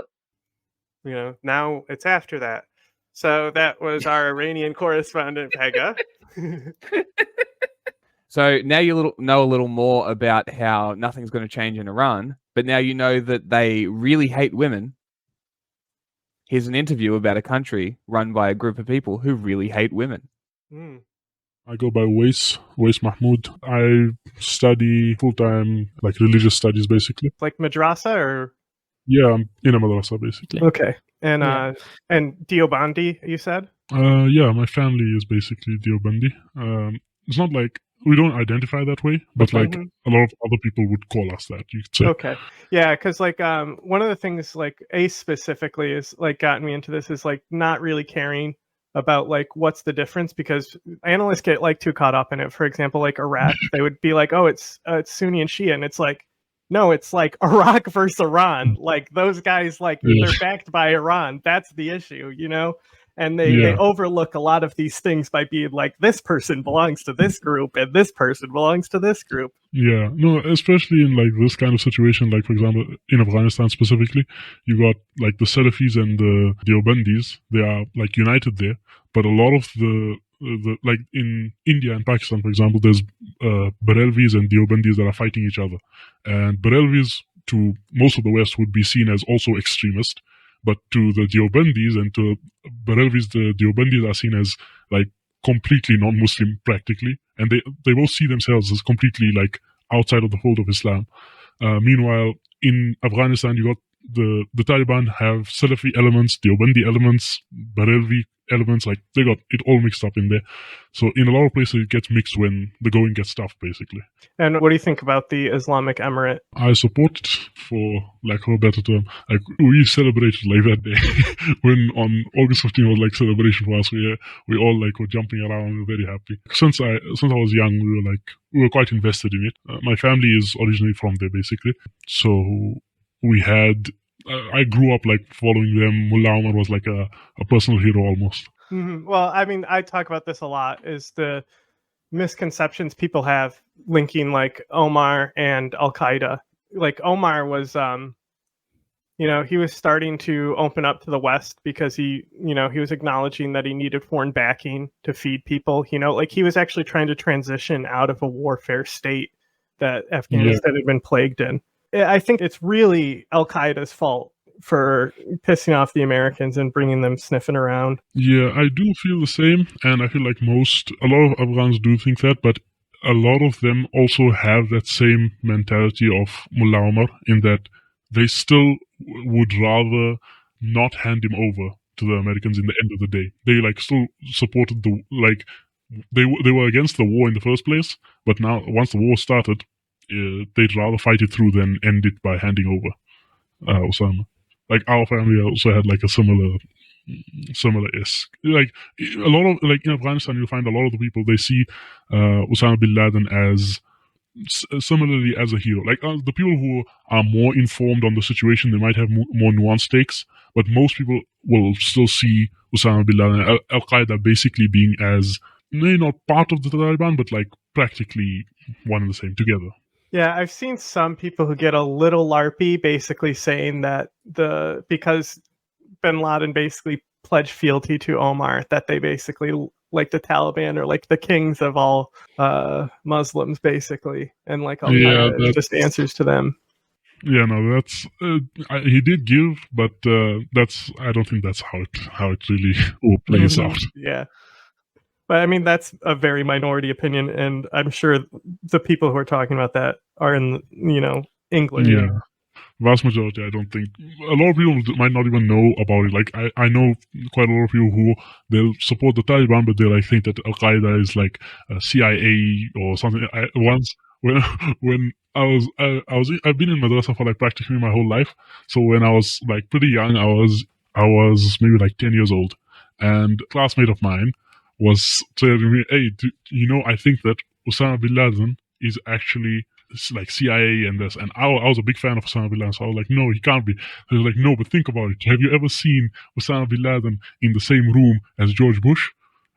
You know, now it's after that. So that was our Iranian correspondent, Pega. So now you know a little more about how nothing's going to change in Iran, but now you know that they really hate women. Here's an interview about a country run by a group of people who really hate women. I go by Wais Mahmoud. I study full-time, like religious studies, basically. Like madrasa, or? Yeah, I'm in a madrasa, basically. Okay. And Deobandi, you said? Yeah, my family is basically Deobandi. It's not like we don't identify that way, but like a lot of other people would call us that, you could say. Okay. Yeah, because like one of the things like Ace specifically is like gotten me into this is like not really caring about like what's the difference, because analysts get like too caught up in it. For example, like Iraq, they would be like, oh, it's Sunni and Shia, and it's like, no, it's like Iraq versus Iran. Like those guys, like they're backed by Iran. That's the issue, you know? And they overlook a lot of these things by being like, this person belongs to this group and this person belongs to this group. Yeah, no, especially in like this kind of situation, like for example, in Afghanistan specifically, you got like the Salafis and the Deobandis. They are like united there, but a lot of the like in India and Pakistan, for example, there's Barelvis and Deobandis that are fighting each other, and Barelvis to most of the West would be seen as also extremist, but to the Deobandis and to Barelvis, the Deobandis are seen as like completely non-Muslim practically, and they both see themselves as completely like outside of the fold of Islam. Meanwhile, in Afghanistan, you got the Taliban have Salafi elements, Deobandi elements, Barelvi elements, like they got it all mixed up in there. So in a lot of places it gets mixed when the going gets tough, basically. And what do you think about the Islamic Emirate? I support it, for lack of a better term. Like we celebrated like that day when on August 15th was like celebration for us. We all like were jumping around. We were very happy. Since I was young, we were quite invested in it. My family is originally from there, basically. So we had. I grew up like following them. Mullah Omar was like a personal hero almost. Mm-hmm. Well, I mean, I talk about this a lot, is the misconceptions people have linking like Omar and al-qeada. Like Omar was, he was starting to open up to the West because he was acknowledging that he needed foreign backing to feed people. Like he was actually trying to transition out of a warfare state that Afghanistan had been plagued in. I think it's really al-Qaeda's fault for pissing off the Americans and bringing them sniffing around. Yeah, I do feel the same, and I feel like a lot of Afghans do think that, but a lot of them also have that same mentality of Mullah Omar, in that they still would rather not hand him over to the Americans in the end of the day. They like still supported they were against the war in the first place, but now once the war started, they'd rather fight it through than end it by handing over Osama. Like our family also had like a similar-esque. Like a lot of like in Afghanistan, you'll find a lot of the people, they see Osama bin Laden as similarly as a hero. Like the people who are more informed on the situation, they might have more nuanced takes, but most people will still see Osama bin Laden, al-Qaeda basically being as maybe not part of the Taliban, but like practically one and the same together. Yeah, I've seen some people who get a little LARPy, basically saying that because bin Laden basically pledged fealty to Omar, that they basically like the Taliban or like the kings of all Muslims, basically, and like al-Qaeda just answers to them. Yeah, no, that's he did give, but I don't think that's how it really all plays out. Yeah. But I mean, that's a very minority opinion, and I'm sure the people who are talking about that are in, England. Yeah. Vast majority, I don't think. A lot of people might not even know about it. Like, I know quite a lot of people who they'll support the Taliban, but they like think that al-qeada is like CIA or something. Once when I've been in madrasa for like practically my whole life. So when I was like pretty young, I was maybe like 10 years old, and a classmate of mine was telling me, "Hey, I think that Osama bin Laden is actually like CIA and this." And I was a big fan of Osama bin Laden, so I was like, "No, he can't be." He was like, "No, but think about it. Have you ever seen Osama bin Laden in the same room as George Bush?"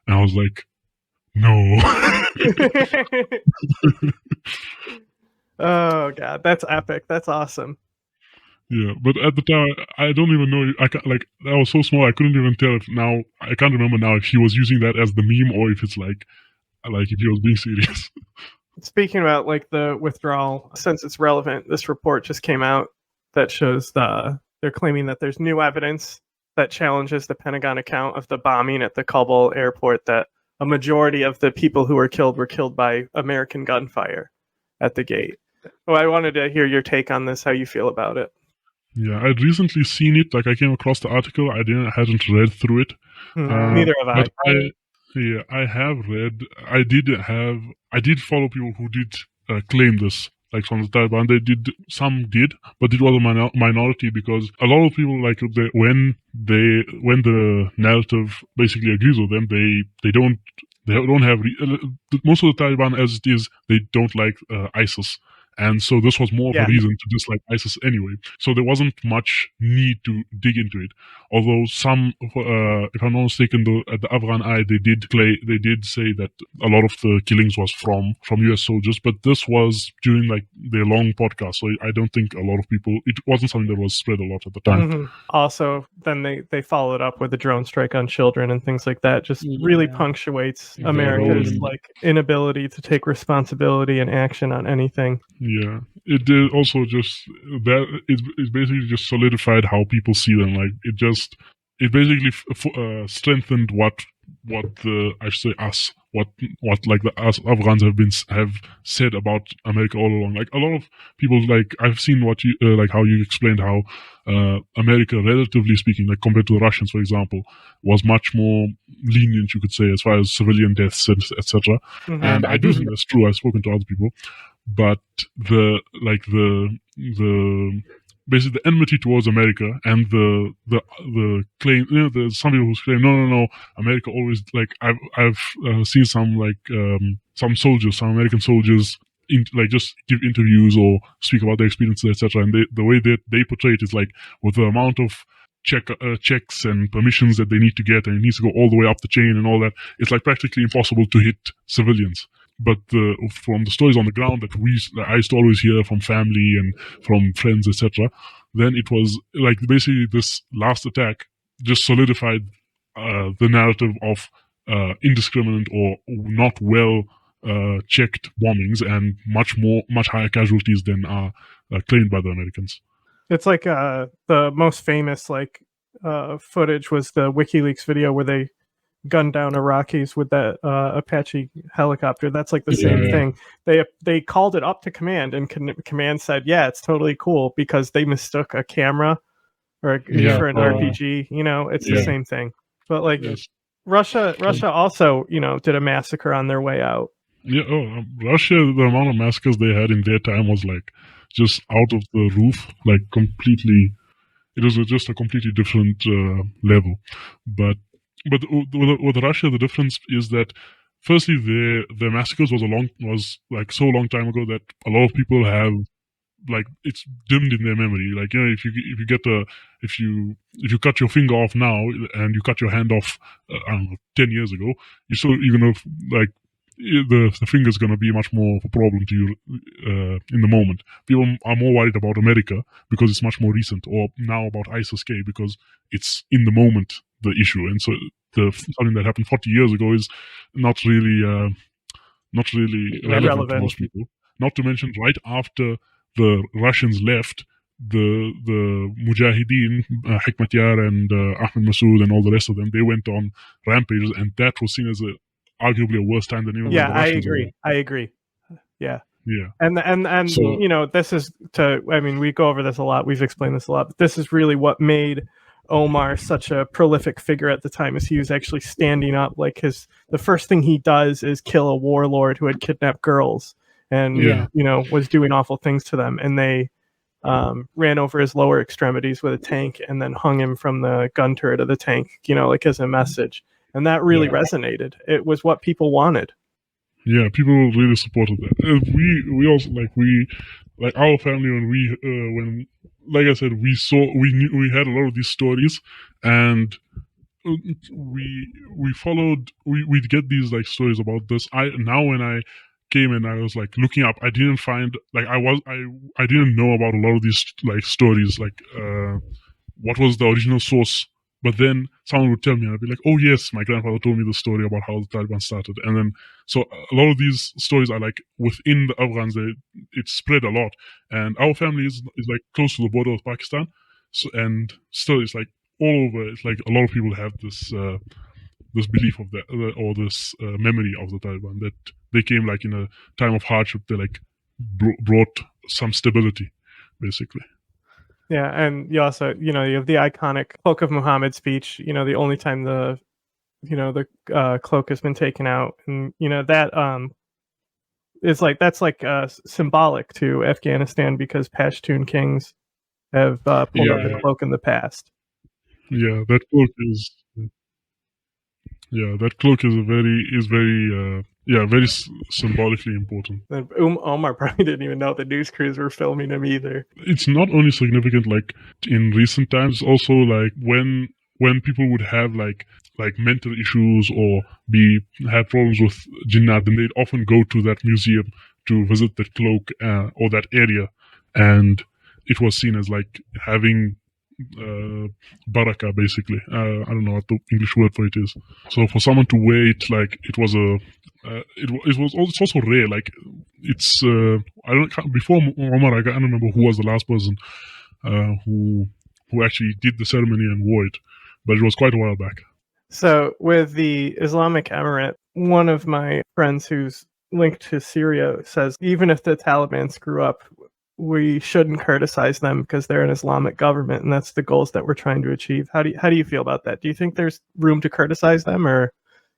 And I was like, "No." Oh god, that's epic. That's awesome. Yeah, but at the time, I don't even know. I was so small, I couldn't even tell if now. I can't remember now if he was using that as the meme or if it's like if he was being serious. Speaking about like the withdrawal, since it's relevant, this report just came out that shows they're claiming that there's new evidence that challenges the Pentagon account of the bombing at the Kabul airport, that a majority of the people who were killed by American gunfire at the gate. Well, I wanted to hear your take on this, how you feel about it. Yeah, I'd recently seen it. Like, I came across the article. I hadn't read through it. Neither have I. But I have read. I did follow people who did claim this, like from the Taliban. Some did, but it was a minority, because a lot of people, like, when the narrative basically agrees with them, they don't have most of the Taliban, as it is, they don't like ISIS. And so this was more of a reason to dislike ISIS anyway. So there wasn't much need to dig into it. Although some, if I'm not mistaken, at the Afghan Eye, they did say that a lot of the killings was from US soldiers. But this was during like their long podcast, so I don't think a lot of people. It wasn't something that was spread a lot at the time. Mm-hmm. Also, then they followed up with a drone strike on children and things like that. Just really punctuates America's like inability to take responsibility and action on anything. Yeah, it did also just that it basically just solidified how people see them. Like, it basically strengthened what us Afghans have said about America all along. Like, a lot of people, like, I've seen what you like how you explained how America, relatively speaking, like compared to the Russians, for example, was much more lenient, you could say, as far as civilian deaths, etc. Mm-hmm. And I do think that's true. I've spoken to other people. But the basically the enmity towards America and the claim, there's some people who claim no, America always, like, I've seen some some American soldiers just give interviews or speak about their experiences, etc. And the way that they portray it is like, with the amount of checks and permissions that they need to get, and it needs to go all the way up the chain and all that, it's like practically impossible to hit civilians. But from the stories on the ground that I used to always hear from family and from friends, etc., then it was like basically this last attack just solidified the narrative of indiscriminate or not well checked bombings, and much higher casualties than are claimed by the Americans. It's like the most famous footage was the WikiLeaks video where they gunned down Iraqis with that Apache helicopter. That's like the same thing. They called it up to command, and command said, "Yeah, it's totally cool," because they mistook a camera for an RPG. It's the same thing. But Russia also did a massacre on their way out. Yeah, Russia, the amount of massacres they had in their time was like just out of the roof, like completely. It was just a completely different level. But with Russia, the difference is that, firstly, the massacres was like so long time ago that a lot of people have, like, it's dimmed in their memory. Like, if you cut your finger off now and you cut your hand off 10 years ago, you're gonna, like, the finger's gonna be much more of a problem to you in the moment. People are more worried about America because it's much more recent, or now about ISIS-K because it's in the moment the issue. And so something that happened 40 years ago is not really relevant to most people. Not to mention, right after the Russians left, the Mujahideen, Hikmatyar and Ahmed Massoud and all the rest of them, they went on rampages, and that was seen as arguably a worse time than even when the Russians were. I agree. Yeah. Yeah. And So- you know, this is we go over this a lot. We've explained this a lot. But this is really what made Omar such a prolific figure at the time, is he was actually standing up. Like the first thing he does is kill a warlord who had kidnapped girls and Yeah. was doing awful things to them, and they ran over his lower extremities with a tank and then hung him from the gun turret of the tank, like as a message. And that really resonated. It was what people wanted. Yeah, people really supported that. We also like our family, when like I said, we had a lot of these stories, and we followed. We'd get these like stories about this. When I came and I was like looking up, I didn't find I didn't know about a lot of these like stories, like what was the original source. But then someone would tell me, and I'd be like, oh yes, my grandfather told me the story about how the Taliban started. And then, so a lot of these stories are like within the Afghans, it spread a lot. And our family is like close to the border of Pakistan. So, and still it's like all over, it's like a lot of people have this this belief of that, or this memory of the Taliban, that they came like in a time of hardship. They like brought some stability, basically. Yeah, and you also, you have the iconic Cloak of Muhammad speech. The only time the cloak has been taken out, and that is like symbolic to Afghanistan, because Pashtun kings have pulled out the cloak in the past. Yeah, that cloak is. Yeah, that cloak is very symbolically important. And Omar probably didn't even know the news crews were filming him either. It's not only significant like in recent times, also like when people would have like mental issues or have problems with jinnat, then they'd often go to that museum to visit that cloak or that area, and it was seen as like having baraka, basically. I don't know what the English word for it is. So for someone to wear it, like it was it's also rare. Like it's before Omar, I can't remember who was the last person who actually did the ceremony and wore it, but it was quite a while back. So with the Islamic Emirate, one of my friends who's linked to Syria says, even if the Taliban screw up, we shouldn't criticize them because they're an Islamic government, and that's the goals that we're trying to achieve. How do you feel about that? Do you think there's room to criticize them, or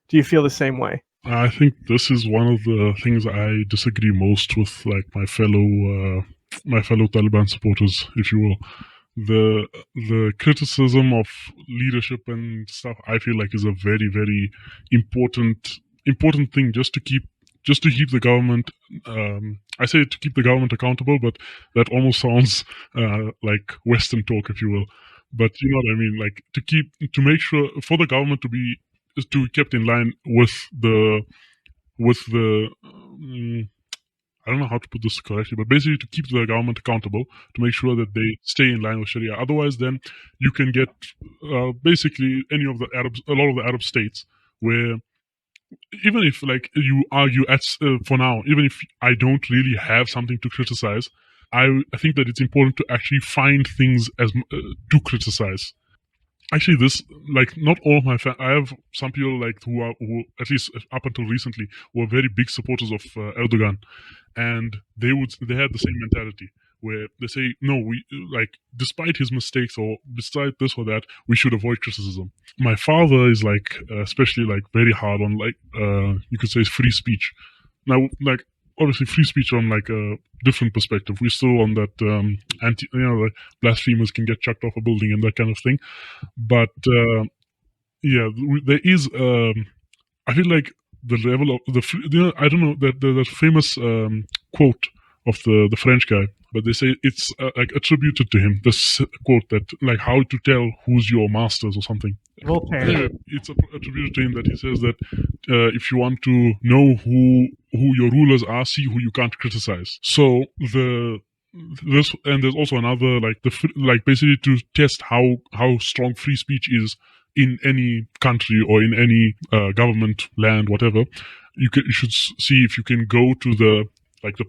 do you feel the same way? I think this is one of the things I disagree most with, like my fellow Taliban supporters, if you will. The criticism of leadership and stuff, I feel like, is a very, very important thing just to keep the government. I say to keep the government accountable, but that almost sounds like Western talk, if you will. But you know what I mean, like to make sure for the government to be kept in line with the I don't know how to put this correctly, but basically to keep the government accountable, to make sure that they stay in line with Sharia. Otherwise, then you can get basically a lot of the Arab states where, even if like you argue for now, even if I don't really have something to criticize, I think that it's important to actually find things to criticize. Actually, this, like, not all of my I have some people like who at least up until recently were very big supporters of Erdogan, and they had the same mentality where they say, no, we like, despite his mistakes or despite this or that, we should avoid criticism. My father is like especially like very hard on like you could say free speech. Now, like, obviously free speech from like a different perspective. We're still on that like blasphemers can get chucked off a building and that kind of thing. But there is I feel like the level of I don't know, that the famous quote of the French guy, but they say it's like attributed to him, this quote that like how to tell who's your masters or something. Voltaire. It's attributed to him that he says that if you want to know who your rulers are, see who you can't criticize. So there's also another like basically to test how strong free speech is in any country or in any government, land, whatever. You should see if you can go to the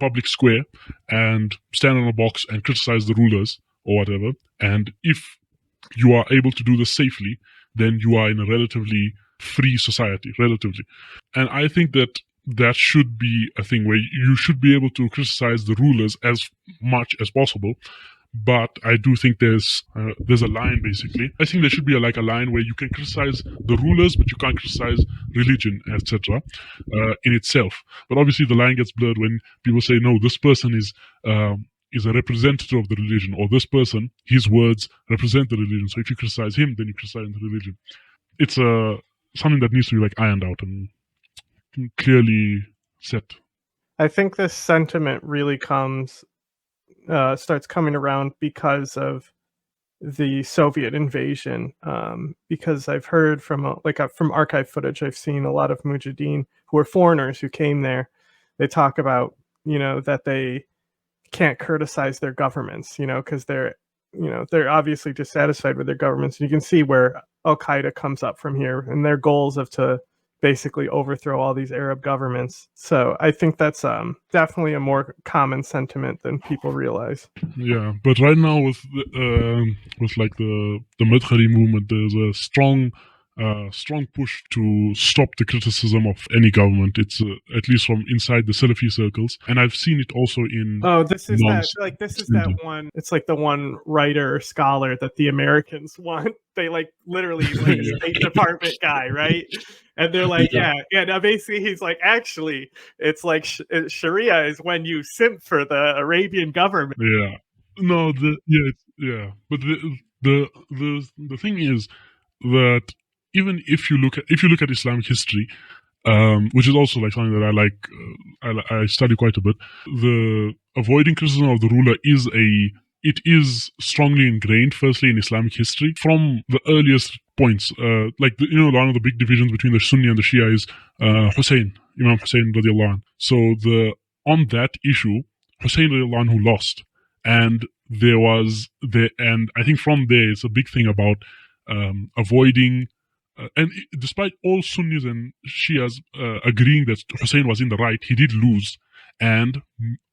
public square and stand on a box and criticize the rulers or whatever. And if you are able to do this safely, then you are in a relatively free society, relatively. And I think that that should be a thing where you should be able to criticize the rulers as much as possible. But I do think there's a line, basically. I think there should be a line where you can criticize the rulers, but you can't criticize religion, etc. In itself. But obviously the line gets blurred when people say, no, this person is a representative of the religion, or this person, his words represent the religion. So if you criticize him, then you criticize the religion. It's something that needs to be ironed out and clearly set. I think this sentiment really starts coming around because of the Soviet invasion. Because I've heard from from archive footage, I've seen a lot of mujahideen who are foreigners who came there. They talk about that they can't criticize their governments, because they're obviously dissatisfied with their governments. And you can see where al-qeada comes up from here and their goals of to basically overthrow all these Arab governments. So I think that's definitely a more common sentiment than people realize. Yeah, but right now with the Madkhali movement, there's a strong push to stop the criticism of any government. It's at least from inside the Salafi circles, and I've seen it also in. This is that one. It's like the one writer or scholar that the Americans want. They literally State Department guy, right? And they're like, yeah. Now basically, he's like, actually, it's like Sharia is when you simp for the Arabian government. Yeah, no, but the thing is that even if you look at Islamic history, which is also something that I study quite a bit, the avoiding criticism of the ruler is strongly ingrained, firstly, in Islamic history from the earliest points. One of the big divisions between the Sunni and the Shia is Imam Hussein radiallahu anhu. So on that issue, Hussein radiallahu anhu lost, and and I think from there it's a big thing about avoiding. And despite all Sunnis and Shias agreeing that Hussein was in the right, he did lose. And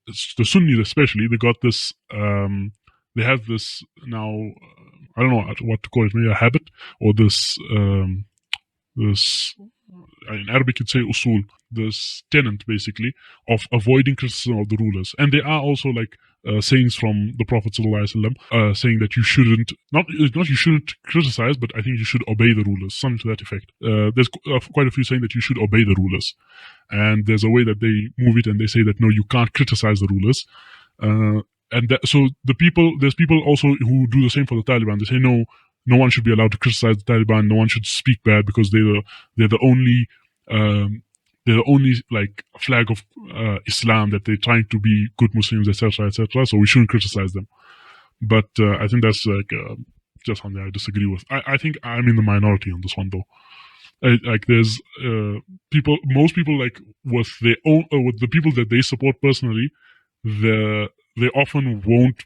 the Sunnis especially, they got this, they have this now, I don't know what to call it, maybe a habit, or this, in Arabic you'd say usul, this tenet basically, of avoiding criticism of the rulers. And there are also sayings from the Prophet ﷺ, saying that you shouldn't, not you shouldn't criticize, but I think you should obey the rulers, something to that effect. There's quite a few saying that you should obey the rulers, and there's a way that they move it, and they say that no, you can't criticize the rulers. So there's people also who do the same for the Taliban. They say no one should be allowed to criticize the Taliban. No one should speak bad because they're the only flag of Islam, that they're trying to be good Muslims, etc., etc. So we shouldn't criticize them. But I think that's just something I disagree with. I think I'm in the minority on this one, though. There's most people with their own, with the people that they support personally, they often won't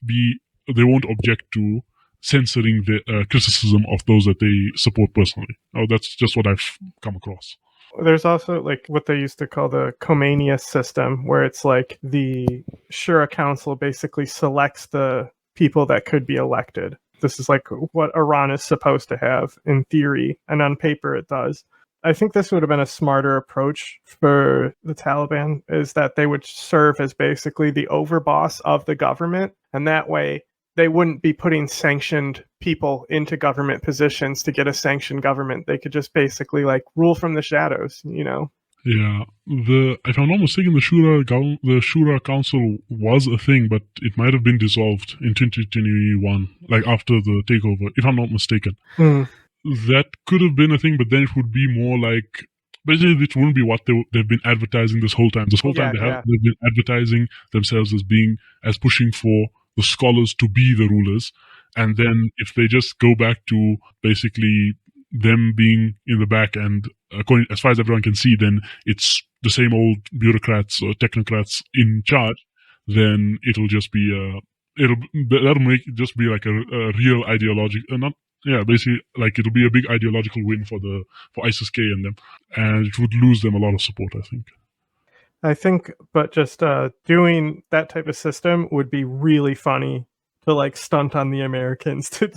object to censoring the criticism of those that they support personally. That's just what I've come across. There's also what they used to call the Khomeini system, where it's the Shura Council basically selects the people that could be elected. This is what Iran is supposed to have in theory, and on paper it does. I think this would have been a smarter approach for the Taliban, is that they would serve as basically the overboss of the government, and that way they wouldn't be putting sanctioned people into government positions to get a sanctioned government. They could just basically rule from the shadows, Yeah, if I'm not mistaken, the Shura Council was a thing, but it might have been dissolved in 2021, after the takeover, if I'm not mistaken. That could have been a thing, but then it would be more basically it wouldn't be what they've been advertising this whole time. They've been advertising themselves as pushing for the scholars to be the rulers, and then if they just go back to basically them being in the back, and according as far as everyone can see, then it's the same old bureaucrats or technocrats in charge, then it'll just be that'll make it just be a real ideological, basically it'll be a big ideological win for ISIS-K and them, and it would lose them a lot of support, I think. But just doing that type of system would be really funny to stunt on the Americans to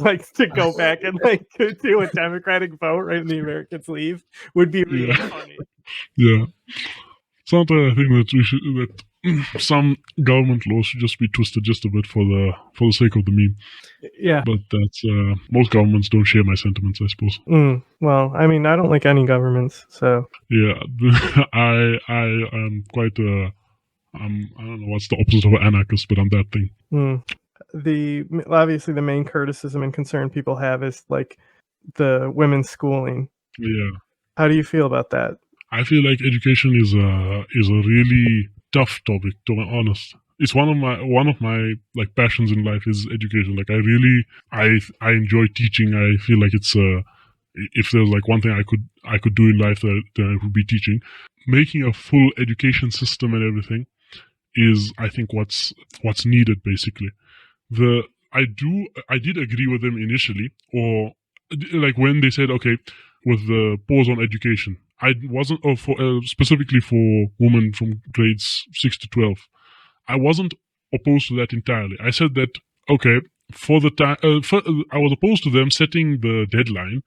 go back and to do a democratic vote right when the Americans leave would be really funny. Yeah. sometimes I think that some government laws should just be twisted just a bit for the sake of the meme. Yeah. But that's most governments don't share my sentiments, I suppose. Well, I mean, I don't like any governments, so yeah, I am quite I don't know what's the opposite of an anarchist, but I'm that thing. Obviously the main criticism and concern people have is like the women's schooling. Yeah. How do you feel about that? I feel like education is a really tough topic, to be honest. It's one of my like passions in life is education. Like I enjoy teaching. I feel like it's if there's like one thing I could do in life, then it would be teaching. Making a full education system and everything is, I think, what's needed basically. I did agree with them initially, or like when they said, okay, with the pause on education, I wasn't specifically for women from grades 6 to 12. I wasn't opposed to that entirely. I said that, okay, for the time, I was opposed to them setting the deadline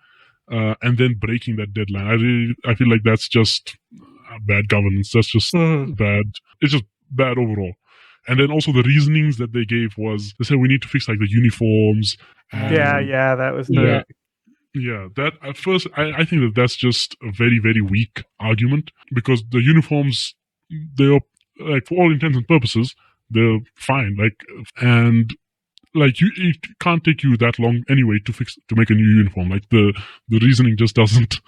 and then breaking that deadline. I feel like that's just bad governance. That's just bad. It's just bad overall. And then also the reasonings that they gave was, they said we need to fix like the uniforms. Yeah, that was Yeah, that at first, I think that that's just a very, very weak argument, because the uniforms, they're like, for all intents and purposes, they're fine. Like, and like it can't take you that long anyway to make a new uniform. Like the reasoning just doesn't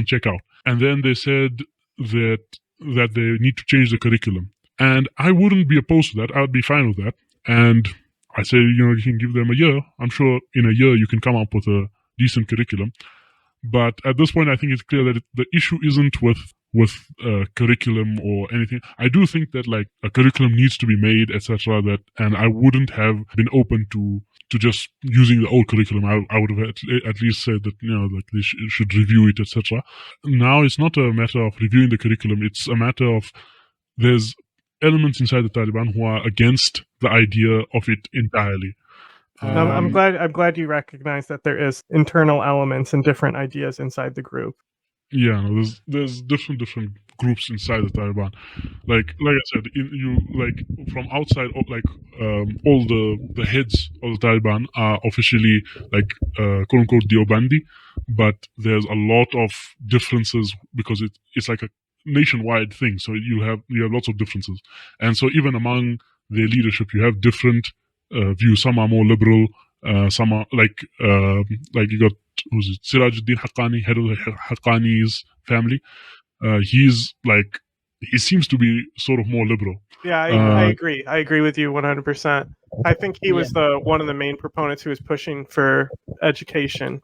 check out. And then they said that they need to change the curriculum. And I wouldn't be opposed to that. I would be fine with that. And I say, you can give them a year. I'm sure in a year you can come up with a decent curriculum. But at this point, I think it's clear that the issue isn't with curriculum or anything. I do think that like a curriculum needs to be made, etc. And I wouldn't have been open to just using the old curriculum. I would have at least said that like they should review it, etc. Now it's not a matter of reviewing the curriculum. It's a matter of there's elements inside the Taliban who are against the idea of it entirely. I'm glad you recognize that there is internal elements and different ideas inside the group. Yeah, no, there's different groups inside the Taliban. Like I said, from outside, like all the heads of the Taliban are officially like quote unquote Deobandi, but there's a lot of differences because it's like a nationwide thing. So you have lots of differences, and so even among their leadership, you have different views. Some are more liberal. Some are like you got Sirajuddin Haqqani, head of the Haqqani's family. He seems to be sort of more liberal. Yeah, I agree. I agree with you 100%. I think he was one of the main proponents who was pushing for education.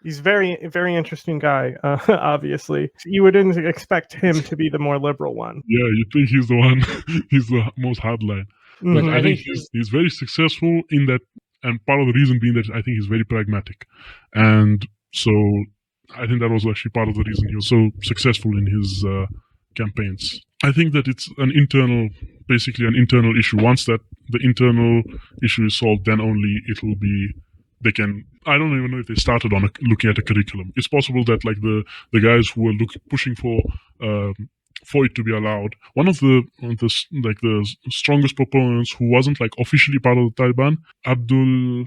He's very, very interesting guy, obviously. You wouldn't expect him to be the more liberal one. Yeah, you think he's the one, he's the most hardline. But I think he's very successful in that, and part of the reason being that I think he's very pragmatic. And so I think that was actually part of the reason he was so successful in his campaigns. I think that it's basically an internal issue. Once that the internal issue is solved, then only it will be, I don't even know if they started on looking at a curriculum. It's possible that like the guys who were pushing for it to be allowed, one of the strongest proponents who wasn't like officially part of the Taliban, Abdul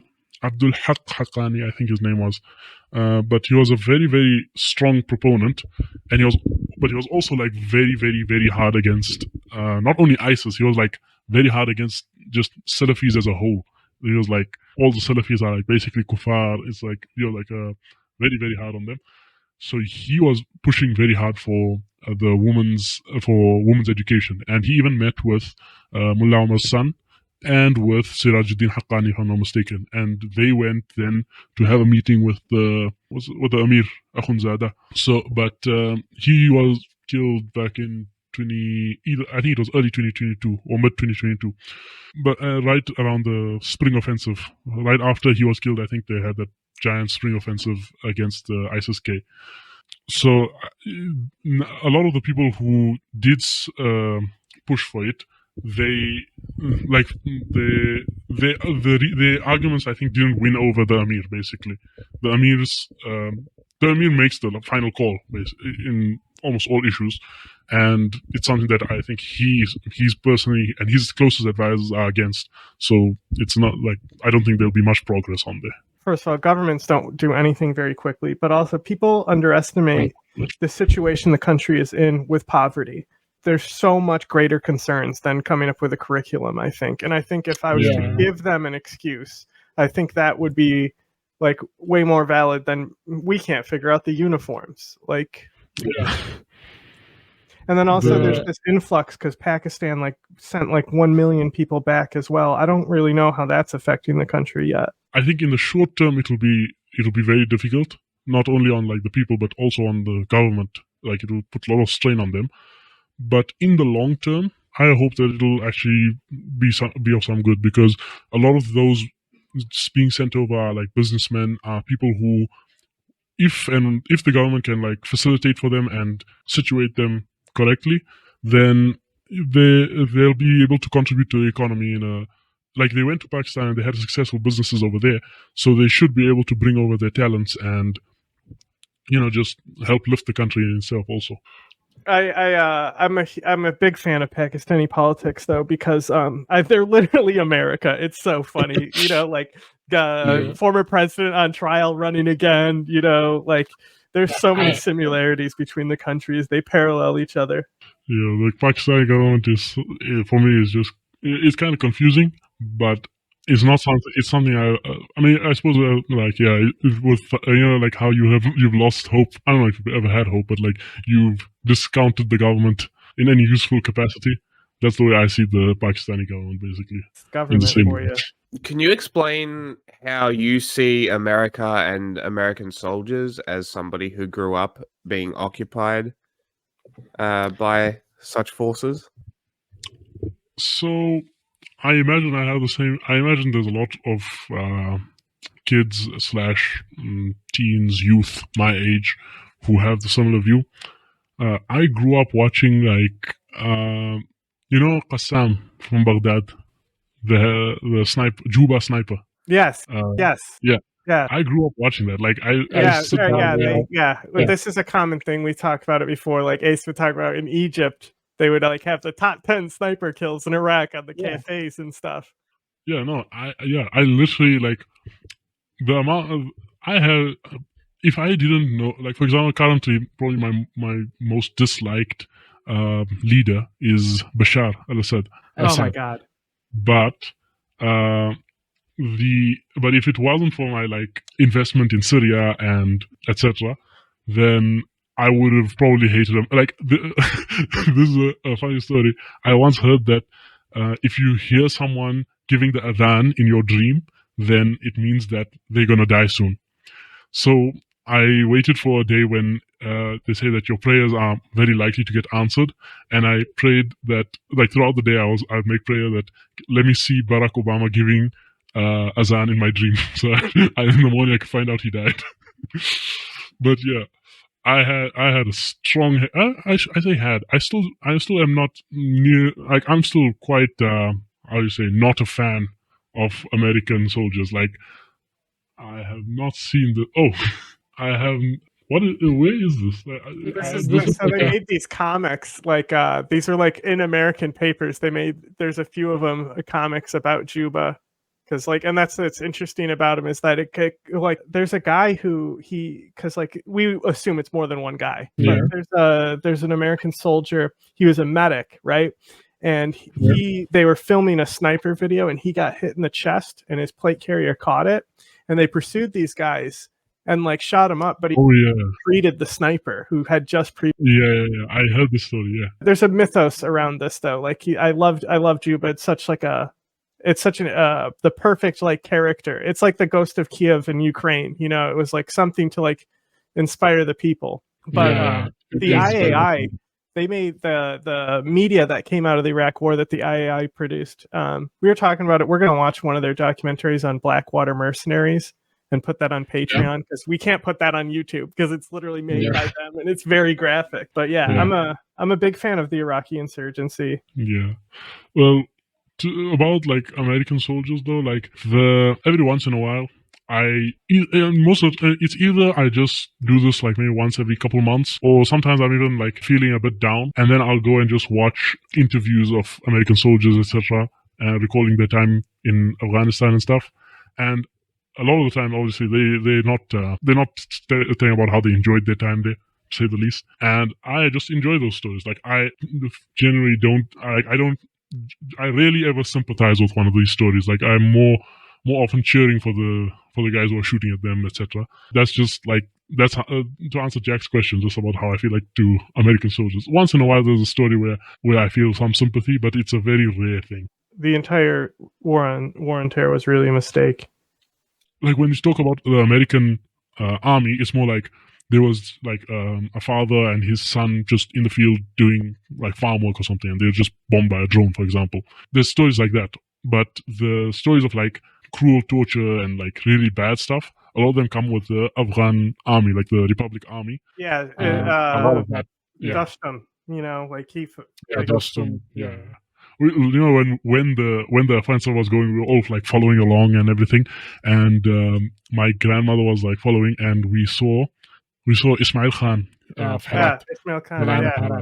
Haq Haqqani, I think his name was, but he was a very, very strong proponent, and he was also like very, very, very hard against not only ISIS. He was like very hard against just Salafis as a whole. He was like, all the Salafis are like basically kuffar. It's like very, very hard on them. So he was pushing very hard for women's education, and he even met with Mullah Omar's son and with Sirajuddin Haqqani, if I'm not mistaken, and they went then to have a meeting with the Amir Akhundzada. So, but he was killed back in I think it was early 2022 or mid 2022, but right around the spring offensive, right after he was killed, I think they had that giant spring offensive against the ISIS-K. So a lot of the people who did push for it, the arguments I think didn't win over the Amir. Basically, the Amir makes the final call in almost all issues, and it's something that I think he's personally and his closest advisors are against. So it's not like, I don't think there'll be much progress on there. First of all, governments don't do anything very quickly, but also people underestimate the situation the country is in with poverty. There's so much greater concerns than coming up with a curriculum, I think. And I think if I was to give them an excuse, I think that would be like way more valid than we can't figure out the uniforms. Like, and then also there's this influx because Pakistan like sent like 1 million people back as well. I don't really know how that's affecting the country yet. I think in the short term it'll be very difficult, not only on like the people but also on the government. Like it will put a lot of strain on them. But in the long term, I hope that it'll actually be of some good, because a lot of those being sent over are like businessmen, are people who, if the government can like facilitate for them and situate them correctly, then they'll be able to contribute to the economy in a, like they went to Pakistan and they had successful businesses over there, so they should be able to bring over their talents and, you know, just help lift the country in itself also. I'm a big fan of Pakistani politics though, because they're literally America. It's so funny, you know, like former president on trial running again, you know, like there's so many similarities between the countries. They parallel each other. Yeah, the Pakistani government is, for me, is just, it's kind of confusing, but it's not something. It's something I mean, I suppose like, yeah, with you know, like how you've lost hope. I don't know if you've ever had hope, but like you've discounted the government in any useful capacity. That's the way I see the Pakistani government, basically. It's government for you. Can you explain how you see America and American soldiers as somebody who grew up being occupied by such forces? So I imagine I have the same. I imagine there's a lot of kids / teens, youth my age, who have the similar view. I grew up watching like you know, Qassam from Baghdad, the sniper, Juba sniper. Yes. Yes. Yeah. Yeah. I grew up watching that. Like I sit down there. This is a common thing. We talked about it before. Like Ace would talk about in Egypt, they would like have the top 10 sniper kills in Iraq on the cafes and stuff. Yeah, no, I literally, like, the amount of, I have, if I didn't know, like, for example, currently, probably my most disliked leader is Bashar al-Assad. Oh my God. But but if it wasn't for my like investment in Syria and etc., then I would have probably hated him. Like this is a funny story. I once heard that if you hear someone giving the adhan in your dream, then it means that they're gonna die soon. So I waited for a day when they say that your prayers are very likely to get answered, and I prayed that, like, throughout the day I'd make prayer that, let me see Barack Obama giving azan in my dream, so in the morning I could find out he died. But yeah, I had a strong. I still am not near. Like, I'm still quite. How do you say? Not a fan of American soldiers. Like, I have not seen the. Oh, I have. What is? Where is this? So they made these comics. Like these are like in American papers. They made. There's a few of them comics about Juba. Because like, and that's what's interesting about him is that it like there's a guy who because like we assume it's more than one guy. Yeah. But there's an American soldier. He was a medic, right? And they were filming a sniper video, and he got hit in the chest, and his plate carrier caught it, and they pursued these guys and like shot him up, but he treated the sniper who had just Yeah, I heard this story. Yeah, there's a mythos around this though. Like I loved Juba. It's such like a. It's such an the perfect like character. It's like the Ghost of Kiev in Ukraine. You know, it was like something to like inspire the people. But the IAI, they made the media that came out of the Iraq War that the IAI produced. We were talking about it. We're going to watch one of their documentaries on Blackwater mercenaries and put that on Patreon, because we can't put that on YouTube because it's literally made by them and it's very graphic. But I'm a big fan of the Iraqi insurgency. Yeah, well. About like American soldiers though, like every once in a while it's either I just do this like maybe once every couple months, or sometimes I'm even like feeling a bit down, and then I'll go and just watch interviews of American soldiers, etc., recalling their time in Afghanistan and stuff. And a lot of the time, obviously, they're not telling about how they enjoyed their time there, to say the least. And I just enjoy those stories. Like I generally I rarely ever sympathize with one of these stories. Like I'm more often cheering for the guys who are shooting at them, etc. That's just like to answer Jack's question, just about how I feel like to American soldiers. Once in a while, there's a story where I feel some sympathy, but it's a very rare thing. The entire war on terror was really a mistake. Like when you talk about the American army, it's more like there was like a father and his son just in the field doing like farm work or something, and they were just bombed by a drone, for example. There's stories like that, but the stories of like cruel torture and like really bad stuff, a lot of them come with the Afghan army, like the Republic Army. Yeah, a lot of that. Yeah. Dustum, like he. Yeah, Dustum. Yeah. When the offensive was going, we were all like following along and everything, and my grandmother was like following, and we saw Ismail Khan. Ismail Khan.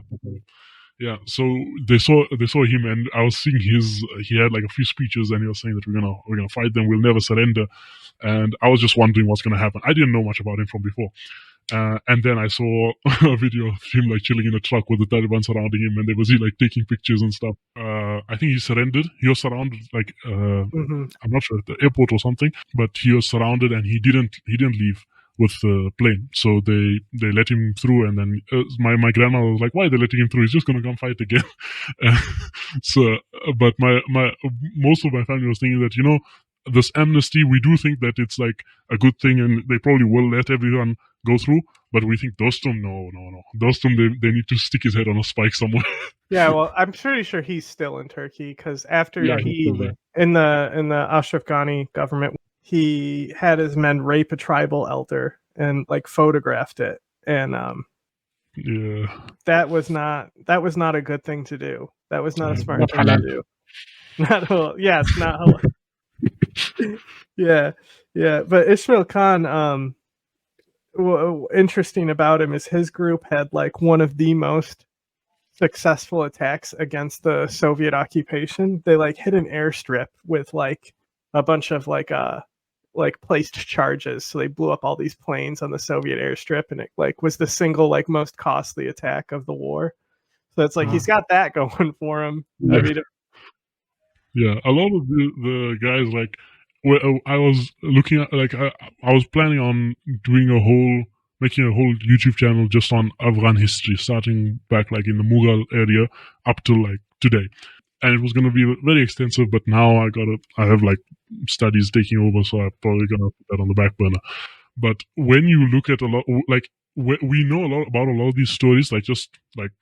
Yeah, so they saw him, and I was seeing he had like a few speeches, and he was saying that we're gonna fight them, we'll never surrender, and I was just wondering what's gonna happen. I didn't know much about him from before, and then I saw a video of him like chilling in a truck with the Taliban surrounding him, and there was he like taking pictures and stuff. I think he surrendered. He was surrounded like I'm not sure, at the airport or something, but he was surrounded, and he didn't leave with the plane. So they let him through, and then my grandma was like, why are they letting him through? He's just going to come fight again. But my most of my family was thinking that, this amnesty, we do think that it's like a good thing, and they probably will let everyone go through, but we think Dostum, no. Dostum, they need to stick his head on a spike somewhere. Yeah, well, I'm pretty sure he's still in Turkey, because after he in the Ashraf Ghani government, he had his men rape a tribal elder and like photographed it, and that was not a good thing to do. That was not a smart thing to do. It's not halal. yeah. But Ismail Khan, interesting about him is his group had like one of the most successful attacks against the Soviet occupation. They like hit an airstrip with like a bunch of like placed charges, so they blew up all these planes on the Soviet airstrip, and it like was the single like most costly attack of the war. So it's like he's got that going for him. I mean, a lot of the guys, like I was looking at, like I was planning on making a whole YouTube channel just on Afghan history, starting back like in the Mughal area up to like today. And it was going to be very extensive, but now I have like studies taking over, so I'm probably going to put that on the back burner. But when you look at a lot, like we know a lot about a lot of these stories, like just like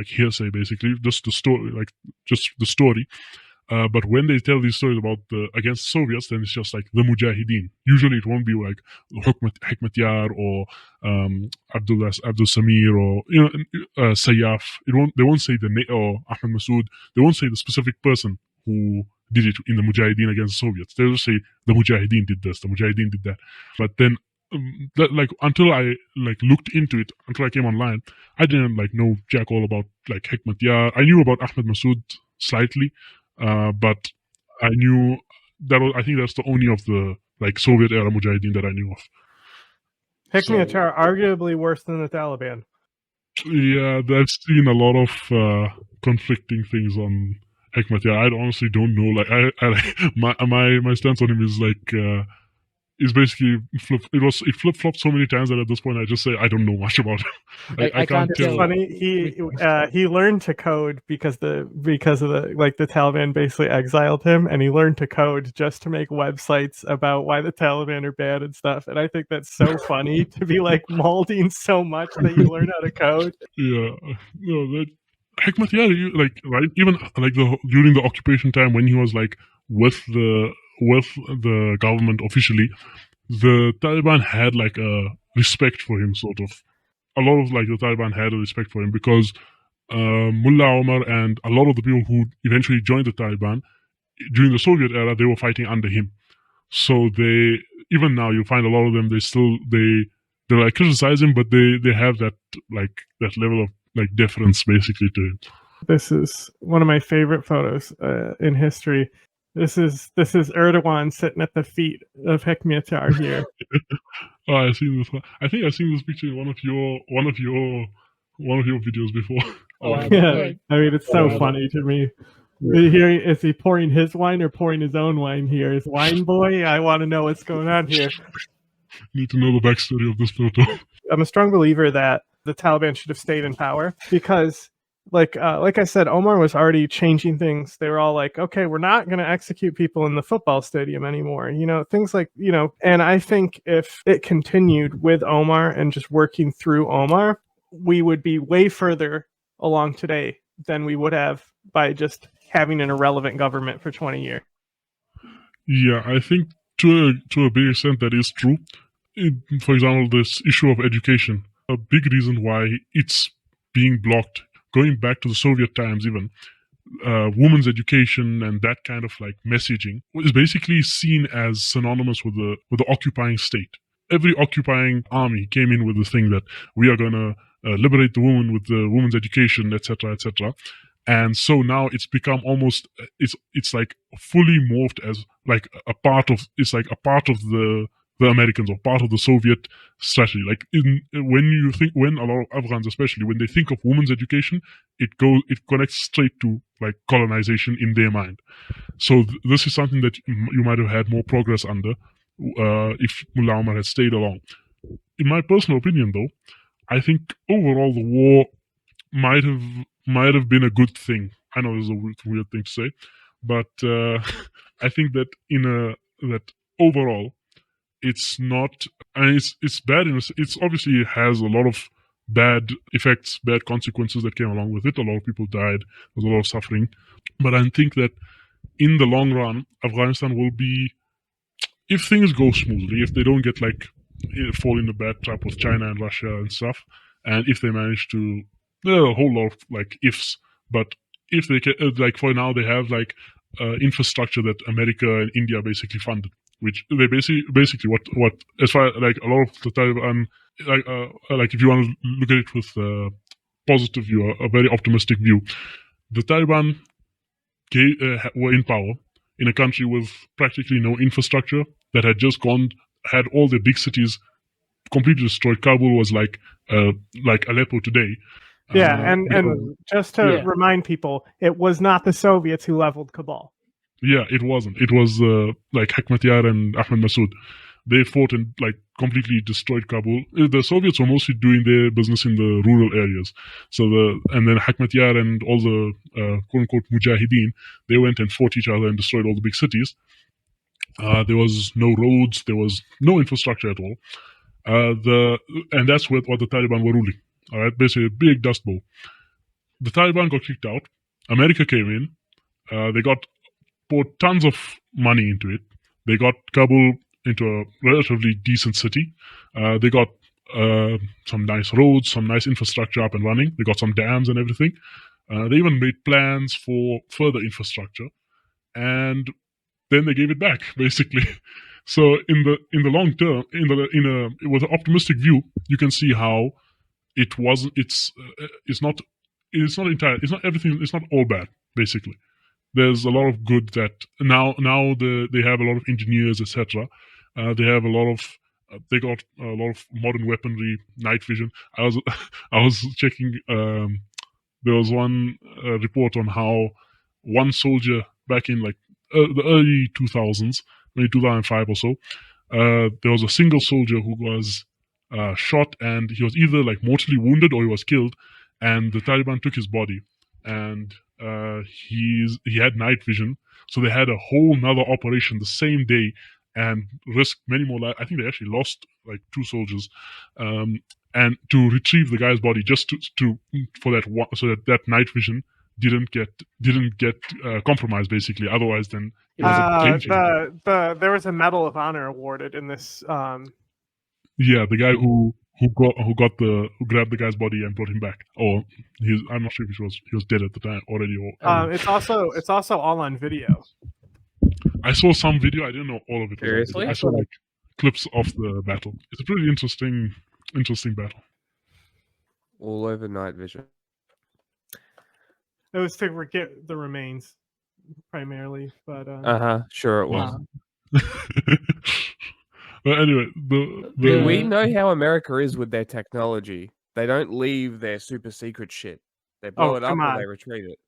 hearsay, basically, just the story. But when they tell these stories about against Soviets, then it's just like the Mujahideen. Usually it won't be like Hekmatyar or Abdul Samir or Sayyaf. They won't say or Ahmed Masood. They won't say the specific person who did it in the Mujahideen against the Soviets. They'll just say the Mujahideen did this, the Mujahideen did that. But then until I like looked into it, until I came online, I didn't like know jack all about like Hekmatyar. I knew about Ahmed Masood slightly. But I knew I think that's the only of the like Soviet era Mujahideen that I knew of. Hekmatyar arguably worse than the Taliban. Yeah, I've seen a lot of conflicting things on Hekmatyar. I honestly don't know. Like my stance on him is like is basically it flip-flopped so many times that at this point I just say I don't know much about him. I can't tell. It's funny. He learned to code because of the like the Taliban basically exiled him, and he learned to code just to make websites about why the Taliban are bad and stuff. And I think that's so funny to be like molding so much that you learn how to code. Yeah, no, Hekmatyar, right? Even like during the occupation time when he was like with the government officially, the Taliban had like a respect for him, sort of. A lot of like the Taliban had a respect for him because Mullah Omar and a lot of the people who eventually joined the Taliban during the Soviet era, they were fighting under him. So even now you find a lot of them. They like criticize him, but they have that level of like deference basically to him. This is one of my favorite photos in history. This is Erdogan sitting at the feet of Hekmatyar here. Oh, I've seen this one. I think I've seen this picture in one of your videos before. Yeah, I mean, it's so funny to me. Here, is he pouring his wine or pouring his own wine here? Is wine boy? I want to know what's going on here. Need to know the backstory of this photo. I'm a strong believer that the Taliban should have stayed in power because, like I said, Omar was already changing things. They were all like, okay, we're not going to execute people in the football stadium anymore. Things like, and I think if it continued with Omar and just working through Omar, we would be way further along today than we would have by just having an irrelevant government for 20 years. Yeah, I think to a big extent that is true. For example, this issue of education, a big reason why it's being blocked, going back to the Soviet times even, women's education and that kind of like messaging is basically seen as synonymous with the occupying state. Every occupying army came in with the thing that we are going to liberate the woman with the women's education, etc., etc. And so now it's become almost it's like fully morphed as like a part of the Americans or part of the Soviet strategy. Like when a lot of Afghans, especially when they think of women's education, it connects straight to like colonization in their mind. So this is something that you might have had more progress under if Mullah Omar had stayed along. In my personal opinion, though, I think overall the war might have been a good thing. I know this is a weird thing to say, but I think that that overall it's not. I mean, it's bad. It's obviously has a lot of bad effects, bad consequences that came along with it. A lot of people died. There's a lot of suffering, but I think that in the long run, Afghanistan will be, if things go smoothly, if they don't get like fall in the bad trap with China and Russia and stuff, and if they manage to, there are a whole lot of like ifs, but if they can, like for now they have like infrastructure that America and India basically funded, which they basically what as far like a lot of the Taliban like if you want to look at it with a positive view, a very optimistic view, the Taliban were in power in a country with practically no infrastructure that had just had all the big cities completely destroyed. Kabul was like Aleppo today. Yeah, and just to remind people, it was not the Soviets who leveled Kabul. Yeah, it wasn't. It was like Hekmatyar and Ahmed Massoud. They fought and like completely destroyed Kabul. The Soviets were mostly doing their business in the rural areas. And then Hekmatyar and all the quote unquote mujahideen, they went and fought each other and destroyed all the big cities. There was no roads. There was no infrastructure at all. And that's what the Taliban were ruling. All right, basically a big dust bowl. The Taliban got kicked out. America came in. They poured tons of money into it. They got Kabul into a relatively decent city. They got some nice roads, some nice infrastructure up and running. They got some dams and everything. They even made plans for further infrastructure, and then they gave it back basically. So in the long term, with an optimistic view, you can see how it wasn't. It's not entirely. It's not everything. It's not all bad basically. There's a lot of good that now they have a lot of engineers, etc. They have they got a lot of modern weaponry, night vision. I was checking. There was one report on how one soldier back in like the early 2000s, maybe 2005 or so, there was a single soldier who was shot, and he was either like mortally wounded or he was killed, and the Taliban took his body, and he had night vision, so they had a whole nother operation the same day and risked many more lives. I think they actually lost like 2 soldiers, and to retrieve the guy's body just for that one, so that night vision didn't get compromised basically. Otherwise, then it was a game changer. There was a Medal of Honor awarded in this. Yeah, the guy who grabbed the guy's body and brought him back. Or I'm not sure if he was dead at the time already. Or it's also all on video. I saw some video. I didn't know all of it. Seriously? I saw like a clips of the battle. It's a pretty interesting battle. All over night vision. It was to get the remains primarily, but Sure it was. But anyway, We know how America is with their technology. They don't leave their super secret shit. They blow it up or they retreat it.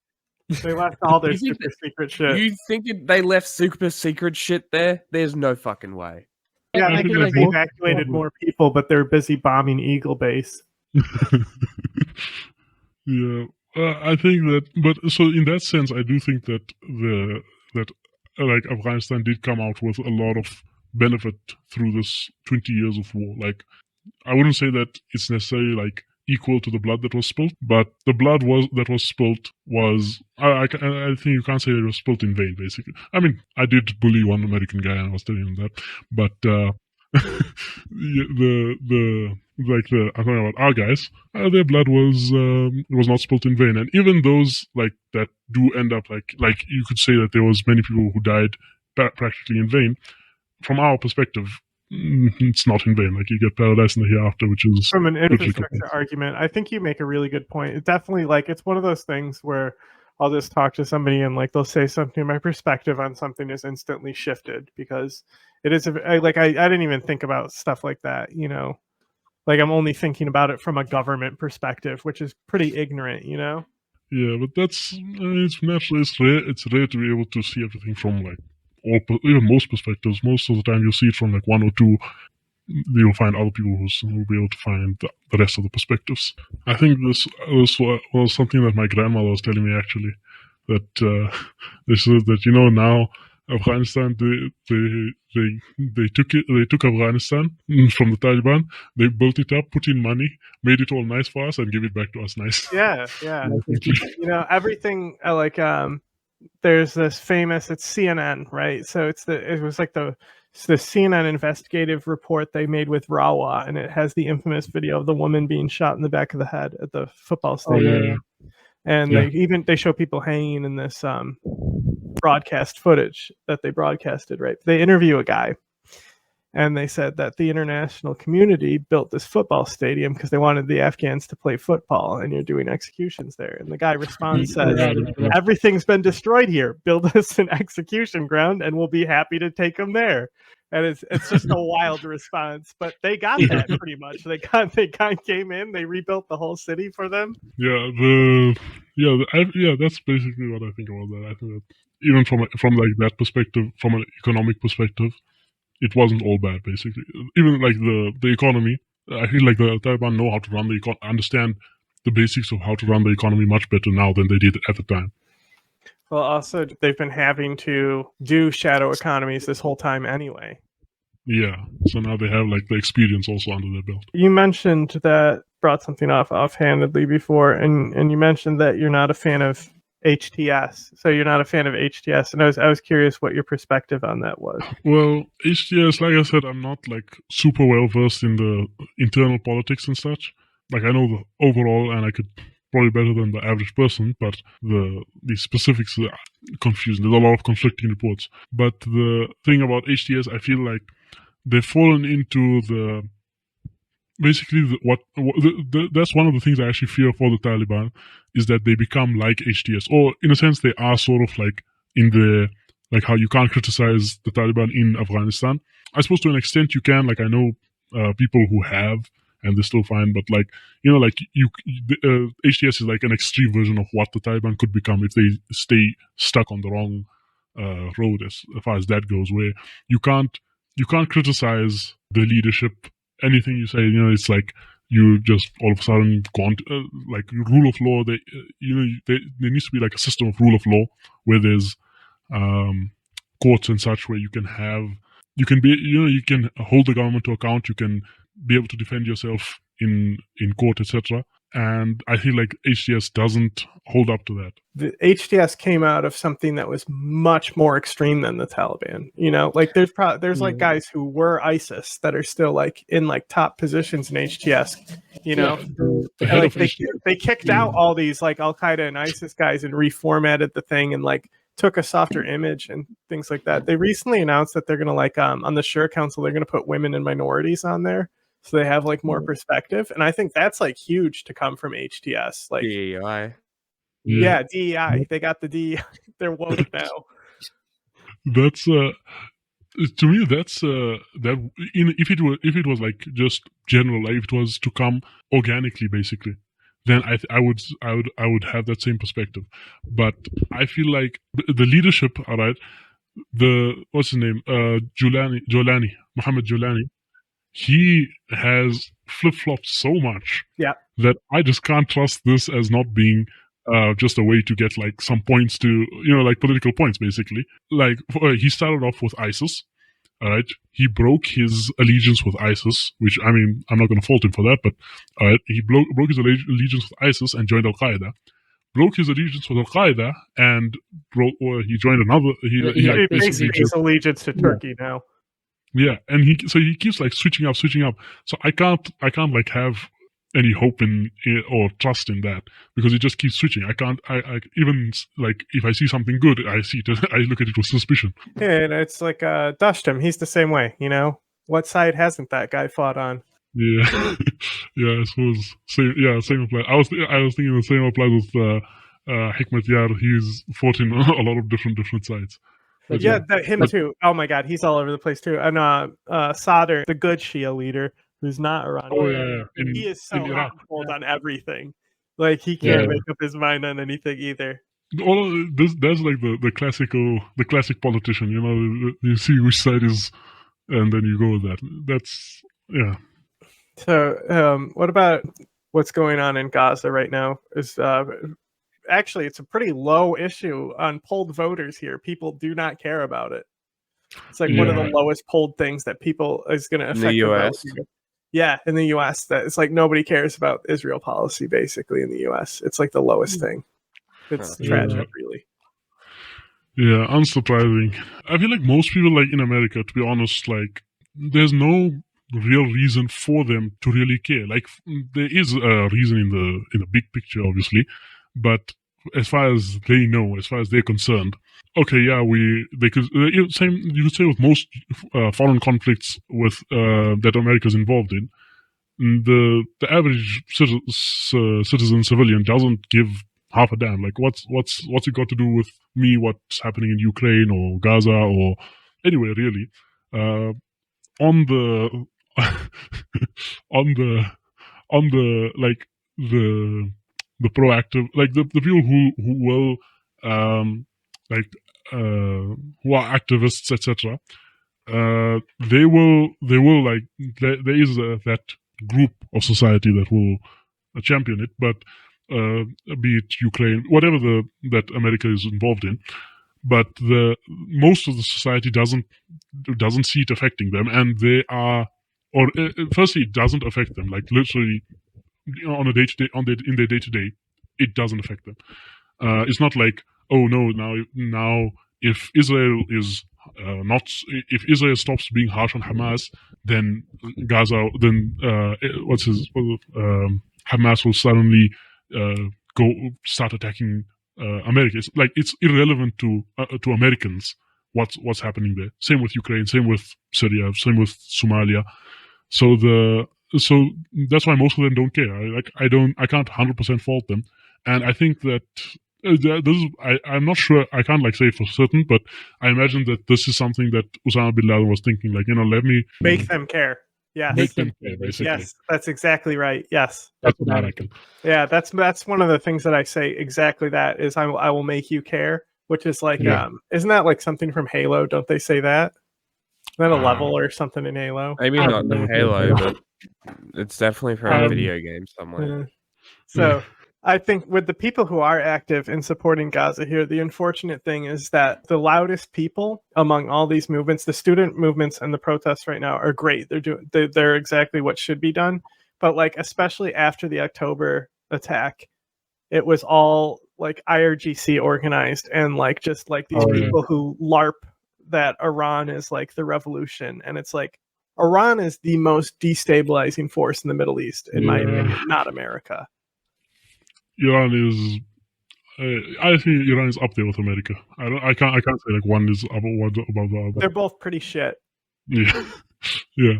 They left all their You think super secret shit. You think they left super secret shit there? There's no fucking way. Yeah, I they think could have that's evacuated more people, but they're busy bombing Eagle Base. Yeah, I think that, but so in that sense, I do think that like Afghanistan did come out with a lot of benefit through this 20 years of war. Like, I wouldn't say that it's necessarily like equal to the blood that was spilled, but the blood that was spilled was, I think you can't say it was spilled in vain, basically. I mean, I did bully one American guy and I was telling him that, but I'm talking about our guys, their blood was not spilled in vain. And even those like that do end up like you could say that there was many people who died practically in vain. From our perspective, it's not in vain. Like, you get paradise in the hereafter, which is from an infrastructure argument. I think you make a really good point. It definitely, like, it's one of those things where I'll just talk to somebody and like they'll say something, my perspective on something is instantly shifted because it is I didn't even think about stuff like that, you know. Like, I'm only thinking about it from a government perspective, which is pretty ignorant, you know. Yeah, but that's it's naturally it's rare to be able to see everything from like even most perspectives. Most of the time, you'll see it from like one or two. You'll find other people who will be able to find the rest of the perspectives. I think this was something that my grandmother was telling me, actually, that they said that, you know, now Afghanistan, they took Afghanistan from the Taliban, they built it up, put in money, made it all nice for us, and give it back to us nice. Yeah. You know, everything like there's this famous, it's CNN, right? So it was like the CNN investigative report they made with Rwanda, and it has the infamous video of the woman being shot in the back of the head at the football stadium. Oh, yeah. And they show people hanging in this broadcast footage that they broadcasted, right? They interview a guy, and they said that the international community built this football stadium because they wanted the Afghans to play football, and you're doing executions there. And the guy responds, says, everything's been destroyed here. Build us an execution ground, and we'll be happy to take them there. And it's just a wild response, but they got that pretty much. They came in, they rebuilt the whole city for them. That's basically what I think about that. I think that even from like that perspective, from an economic perspective, it wasn't all bad. Basically, even like the economy, I feel like the Taliban know how to run understand the basics of how to run the economy much better now than they did at the time. Well, also, they've been having to do shadow economies this whole time anyway. Yeah, so now they have like the experience also under their belt. You mentioned that, brought something offhandedly before, and you mentioned that you're not a fan of HTS. So you're not a fan of HTS, and I was curious what your perspective on that was. Well, HTS, like I said, I'm not like super well versed in the internal politics and such. Like, I know the overall, and I could probably better than the average person, but the specifics are confusing. There's a lot of conflicting reports. But the thing about HTS, I feel like they've fallen into that's one of the things I actually fear for the Taliban, is that they become like HTS, or in a sense they are sort of like in the, like how you can't criticize the Taliban in Afghanistan. I suppose to an extent you can. Like, I know people who have, and they're still fine, but like, you know, like HTS is like an extreme version of what the Taliban could become if they stay stuck on the wrong road as far as that goes, where you can't criticize the leadership. Anything you say, you know, it's like you just all of a sudden like rule of law. There needs to be like a system of rule of law where there's courts and such, where you can hold the government to account. You can be able to defend yourself in court, etc. And I feel like HTS doesn't hold up to that. The HTS came out of something that was much more extreme than the Taliban. You know, like there's like guys who were ISIS that are still like in like top positions in HTS. You know, like they kicked out all these like al-qeada and ISIS guys and reformatted the thing, and like took a softer image and things like that. They recently announced that they're going to like on the Sure Council, they're going to put women and minorities on there, so they have like more perspective. And I think that's like huge to come from HTS. Like DEI. yeah, DEI. They got the DEI. They're woke now. That's to me, that's that if it was like just general, like if it was to come organically, basically, then I would have that same perspective. But I feel like the leadership, all right, what's his name, Mohammed Julani, he has flip flopped so much that I just can't trust this as not being just a way to get like some points to, like political points, basically. Like he started off with ISIS, all right. He broke his allegiance with ISIS, which, I mean, I'm not going to fault him for that, but all right, he broke his allegiance with ISIS and joined al-qeada. Broke his allegiance with al-qeada and he joined another. He basically his allegiance to Turkey now. Yeah, and he keeps like switching up. So I can't like have any hope in or trust in that, because it just keeps switching. I even like if I see something good, I look at it with suspicion. Yeah, and it's like Dustin, he's the same way, What side hasn't that guy fought on? Yeah. Yeah, I suppose same applies. I was thinking the same applies with Hikmet Yar. He's fought in a lot of different sides. But him too. Oh my god, he's all over the place too. And Sadr, the good Shia leader, who's not Iranian. Oh yeah. He is so cold on everything. Like he can't make up his mind on anything either. All of this, that's like the classic politician. You see which side is, and then you go with that. That's So, what about what's going on in Gaza right now? Is actually, it's a pretty low issue on polled voters here. People do not care about it. It's like one of the lowest polled things that people is going to affect the US. Yeah, in the US, that it's like nobody cares about Israel policy. Basically, in the US, it's like the lowest thing. It's tragic, really. Yeah, unsurprising. I feel like most people, like in America, to be honest, like there's no real reason for them to really care. Like there is a reason in the big picture, obviously, but as far as they know, as far as they're concerned, okay, yeah, you could say with most foreign conflicts with that America's involved in, the average citizen civilian doesn't give half a damn. Like what's it got to do with me? What's happening in Ukraine or Gaza or anywhere really? On the like the proactive, like the people who will who are activists, etc. They will like there is that group of society that will champion it, but be it Ukraine, whatever that America is involved in, but most of the society doesn't see it affecting them, and they are, or firstly, it doesn't affect them. Like literally, on a day-to-day, in their day-to-day, it doesn't affect them. It's not like, oh no, now if Israel is if Israel stops being harsh on Hamas, then Gaza, then Hamas will suddenly go start attacking America. It's like it's irrelevant to Americans what's happening there. Same with Ukraine, same with Syria, same with Somalia. So that's why most of them don't care. I can't 100% fault them, and I think that I'm not sure. I can't like say for certain, but I imagine that this is something that Osama bin Laden was thinking. Like, let me make them care. Yeah, make them care. Basically, yes, that's exactly right. Yes, that's what I reckon. Yeah, that's one of the things that I say. Exactly that is, I will make you care, which is like, isn't that like something from Halo? Don't they say that? Is that a level or something in Halo? Maybe not the Halo, but it's definitely from a video game somewhere. So I think with the people who are active in supporting Gaza here, the unfortunate thing is that the loudest people among all these movements, the student movements and the protests right now, are great. They're exactly what should be done. But like, especially after the October attack, it was all like IRGC organized and like just like these people who LARP that Iran is like the revolution, and it's like Iran is the most destabilizing force in the Middle East, in my opinion, not America. Iran is, I think Iran is up there with America. I can't say like one is above the other. They're both pretty shit. Yeah, yeah.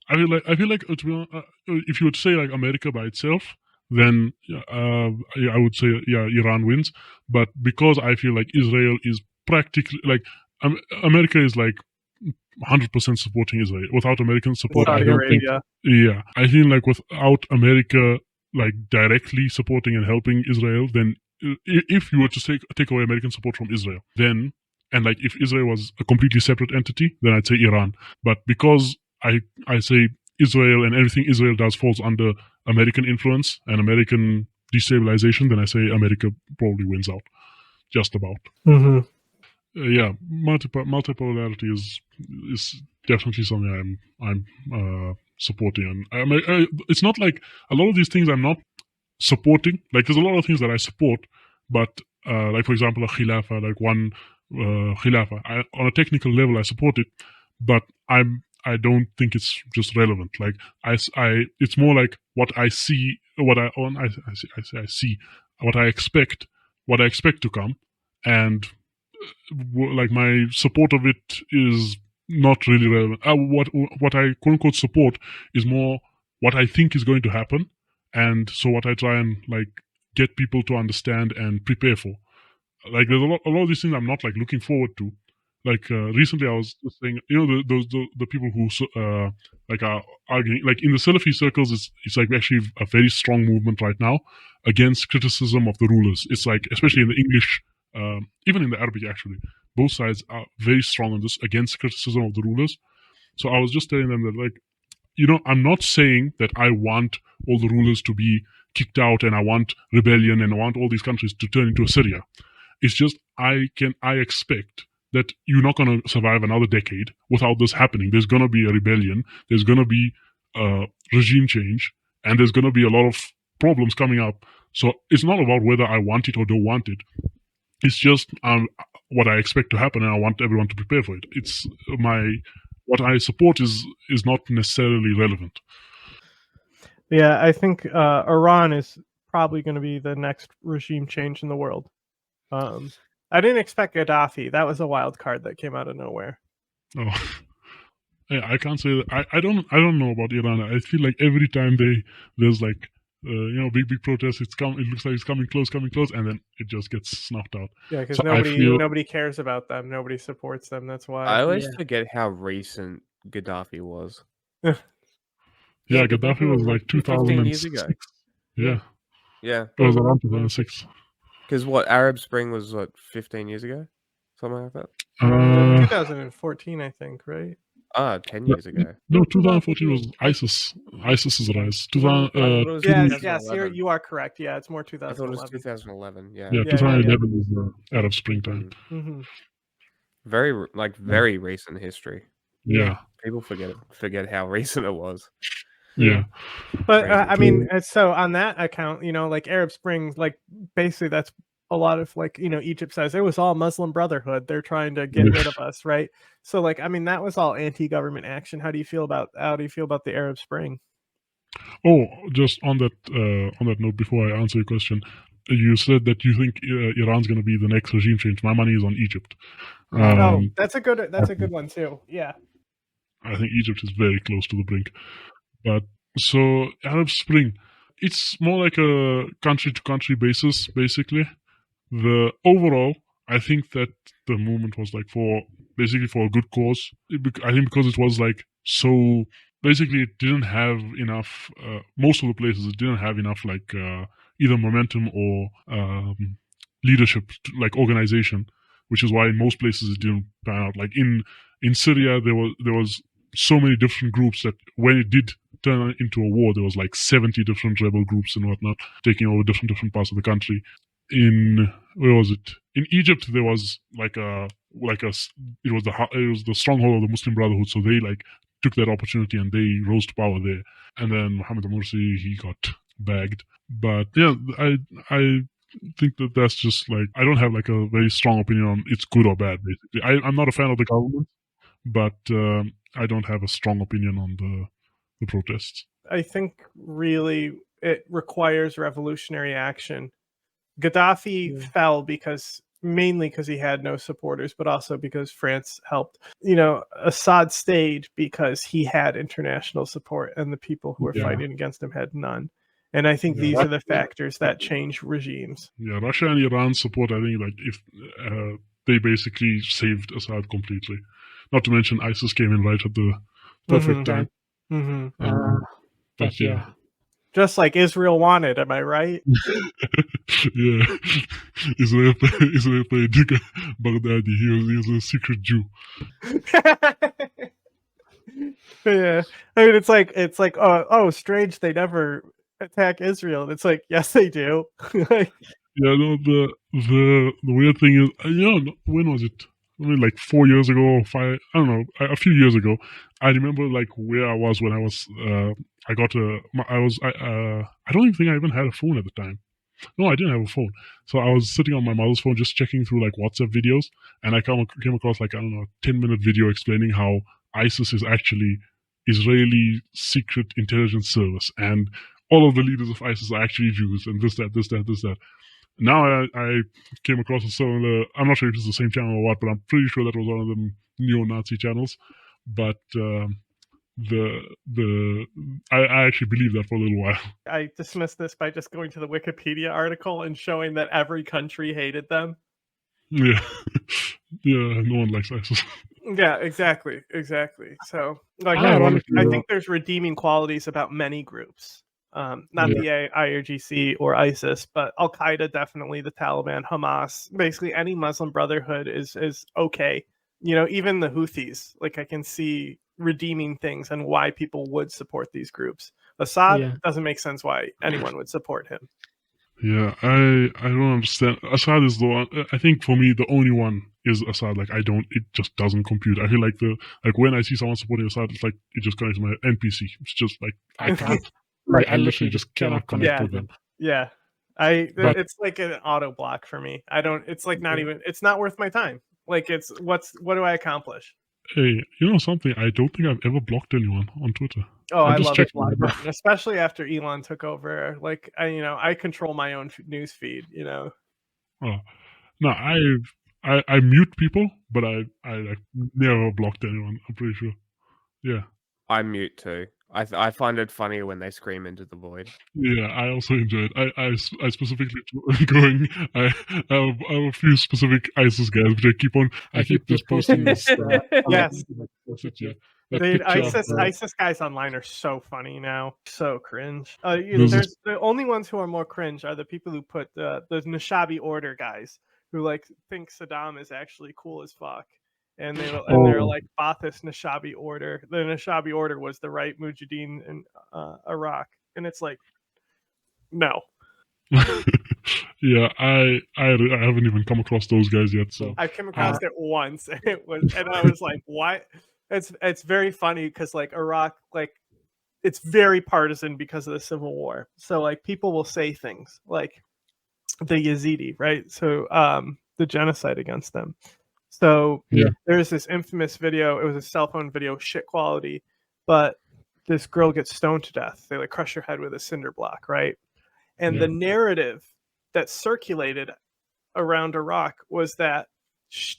I feel like to be honest, if you would say like America by itself, then yeah, I would say yeah, Iran wins. But because I feel like Israel is practically like America is like 100% supporting Israel. Without American support, I Saudi don't think. Arabia. Yeah, I think like without America like directly supporting and helping Israel, then if you were to take away American support from Israel, then and like if Israel was a completely separate entity, then I'd say Iran. But because I say Israel and everything Israel does falls under American influence and American destabilization, then I say America probably wins out, just about. Mm-hmm. Yeah, multipolarity is definitely something I'm supporting, and it's not like a lot of these things I'm not supporting. Like there's a lot of things that I support, but like for example a khilafa, like one khilafa, on a technical level I support it, but I don't think it's just relevant. Like it's more like what I see, I see what I expect to come, and like my support of it is not really relevant. What I quote unquote support is more what I think is going to happen, and so what I try and like get people to understand and prepare for. Like there's a lot of these things I'm not like looking forward to. Like recently, I was saying, you know, the people who like are arguing, like in the Salafi circles, it's like actually a very strong movement right now against criticism of the rulers. It's like especially in the English, even in the Arabic, actually, both sides are very strong on this against criticism of the rulers. So I was just telling them that, like, you know, I'm not saying that I want all the rulers to be kicked out and I want rebellion and I want all these countries to turn into Syria. It's just I expect that you're not going to survive another decade without this happening. There's going to be a rebellion. There's going to be regime change, and there's going to be a lot of problems coming up. So it's not about whether I want it or don't want it. It's just what I expect to happen, and I want everyone to prepare for it. It's what I support is not necessarily relevant. Yeah, I think Iran is probably going to be the next regime change in the world. I didn't expect Gaddafi. That was a wild card that came out of nowhere. Oh, yeah, I can't say that. I don't know about Iran. I feel like every time there's like you know, big protests, it looks like it's coming close, and then it just gets snuffed out. Yeah, because So nobody cares about them. Nobody supports them. That's why. I always forget how recent Gaddafi was. Yeah, Gaddafi was like 15 years ago. Yeah. Yeah. It was around 2006. Because what, Arab Spring was what, 15 years ago? Something like that? 2014, I think, right? 10 years ago. No, 2014 was ISIS's rise. Yes, you are correct. Yeah, it's more 2011. I thought it was 2011, yeah. Yeah, 2011 was the Arab Spring time. Mm-hmm. Very recent history. Yeah. People forget how recent it was. Yeah. But I mean, so on that account, you know, like Arab Spring, like basically that's a lot of, like, you know, Egypt says it was all Muslim Brotherhood. They're trying to get rid of us, right? So like, I mean, that was all anti-government action. How do you feel about the Arab Spring? Oh, just on that note, before I answer your question, you said that you think Iran's going to be the next regime change. My money is on Egypt. That's a good one too. Yeah. I think Egypt is very close to the brink. But so Arab Spring, it's more like a country-to-country basis, basically. The overall, I think that the movement was like for a good cause. I think because it was like so, basically it didn't have enough, most of the places it didn't have enough like either momentum or leadership, like organization, which is why in most places it didn't pan out. Like in Syria, there was so many different groups that when it did turn into a war, there was like 70 different rebel groups and whatnot taking over different parts of the country. Where was it? In Egypt, there was it was the stronghold of the Muslim Brotherhood, so they like took that opportunity and they rose to power there. And then Mohammed Morsi, he got bagged. But yeah, I think that's just like, I don't have like a very strong opinion on it's good or bad. Basically, I'm not a fan of the government, but I don't have a strong opinion on the protests. I think really it requires revolutionary action Gaddafi fell mainly because he had no supporters, but also because France helped. Assad stayed because he had international support, and the people who were fighting against him had none. And I think these are the factors that change regimes. Yeah, Russia and Iran's support, I think, like, if they basically saved Assad completely. Not to mention ISIS came in right at the perfect time. But yeah. Just like Israel wanted, am I right? Yeah. Israel played Baghdadi. He was a secret Jew. Yeah. I mean, it's like, oh, strange, they never attack Israel. And it's like, yes, they do. Yeah, no, the weird thing is, when was it? I mean, like 4 years ago or 5, I don't know, a few years ago. I remember like where I was when I was, I don't even think I even had a phone at the time. No, I didn't have a phone. So I was sitting on my mother's phone just checking through like WhatsApp videos, and I came across like, I don't know, a 10-minute video explaining how ISIS is actually Israeli secret intelligence service, and all of the leaders of ISIS are actually Jews, and this, that. Now I came across a similar, I'm not sure if it's the same channel or what, but I'm pretty sure that was one of the neo-Nazi channels. But I actually believed that for a little while. I dismissed this by just going to the Wikipedia article and showing that every country hated them. Yeah. Yeah, no one likes ISIS. Yeah, exactly. So, like, I think there's redeeming qualities about many groups. Not the IRGC or ISIS, but al-qeada, definitely, the Taliban, Hamas, basically any Muslim Brotherhood is okay. Even the Houthis, like, I can see redeeming things and why people would support these groups. Assad doesn't make sense why anyone would support him. Yeah, I don't understand. Assad is the one. I think for me, the only one is Assad. Like, it just doesn't compute. I feel like when I see someone supporting Assad, it's like it just connects to my NPC. It's just like I can't. Like, I literally just cannot connect with them. Yeah. It's like an auto block for me. It's like it's not worth my time. Like, what do I accomplish? Hey, you know something? I don't think I've ever blocked anyone on Twitter. Oh, I love it, especially after Elon took over. Like, I control my own news feed, Oh, no, I mute people, but I like never blocked anyone. I'm pretty sure. Yeah. I mute too. I find it funnier when they scream into the void. Yeah, I also enjoy it. I specifically going. I have a few specific ISIS guys, which I keep just posting this. Yes. Dude, ISIS guys online are so funny now. So cringe. There's the only ones who are more cringe are the people who put the Nashabi order guys who like think Saddam is actually cool as fuck. And they're like Ba'athist Nashabi order. The Nashabi order was the right Mujahideen in Iraq, and it's like, no. Yeah, I haven't even come across those guys yet. So I came across it once, and I was like, what? It's very funny because like Iraq, like it's very partisan because of the civil war. So like people will say things like the Yazidi, right? So the genocide against them. So there's this infamous video. It was a cell phone video, shit quality, but this girl gets stoned to death. They like crush her head with a cinder block, right? And the narrative that circulated around Iraq was that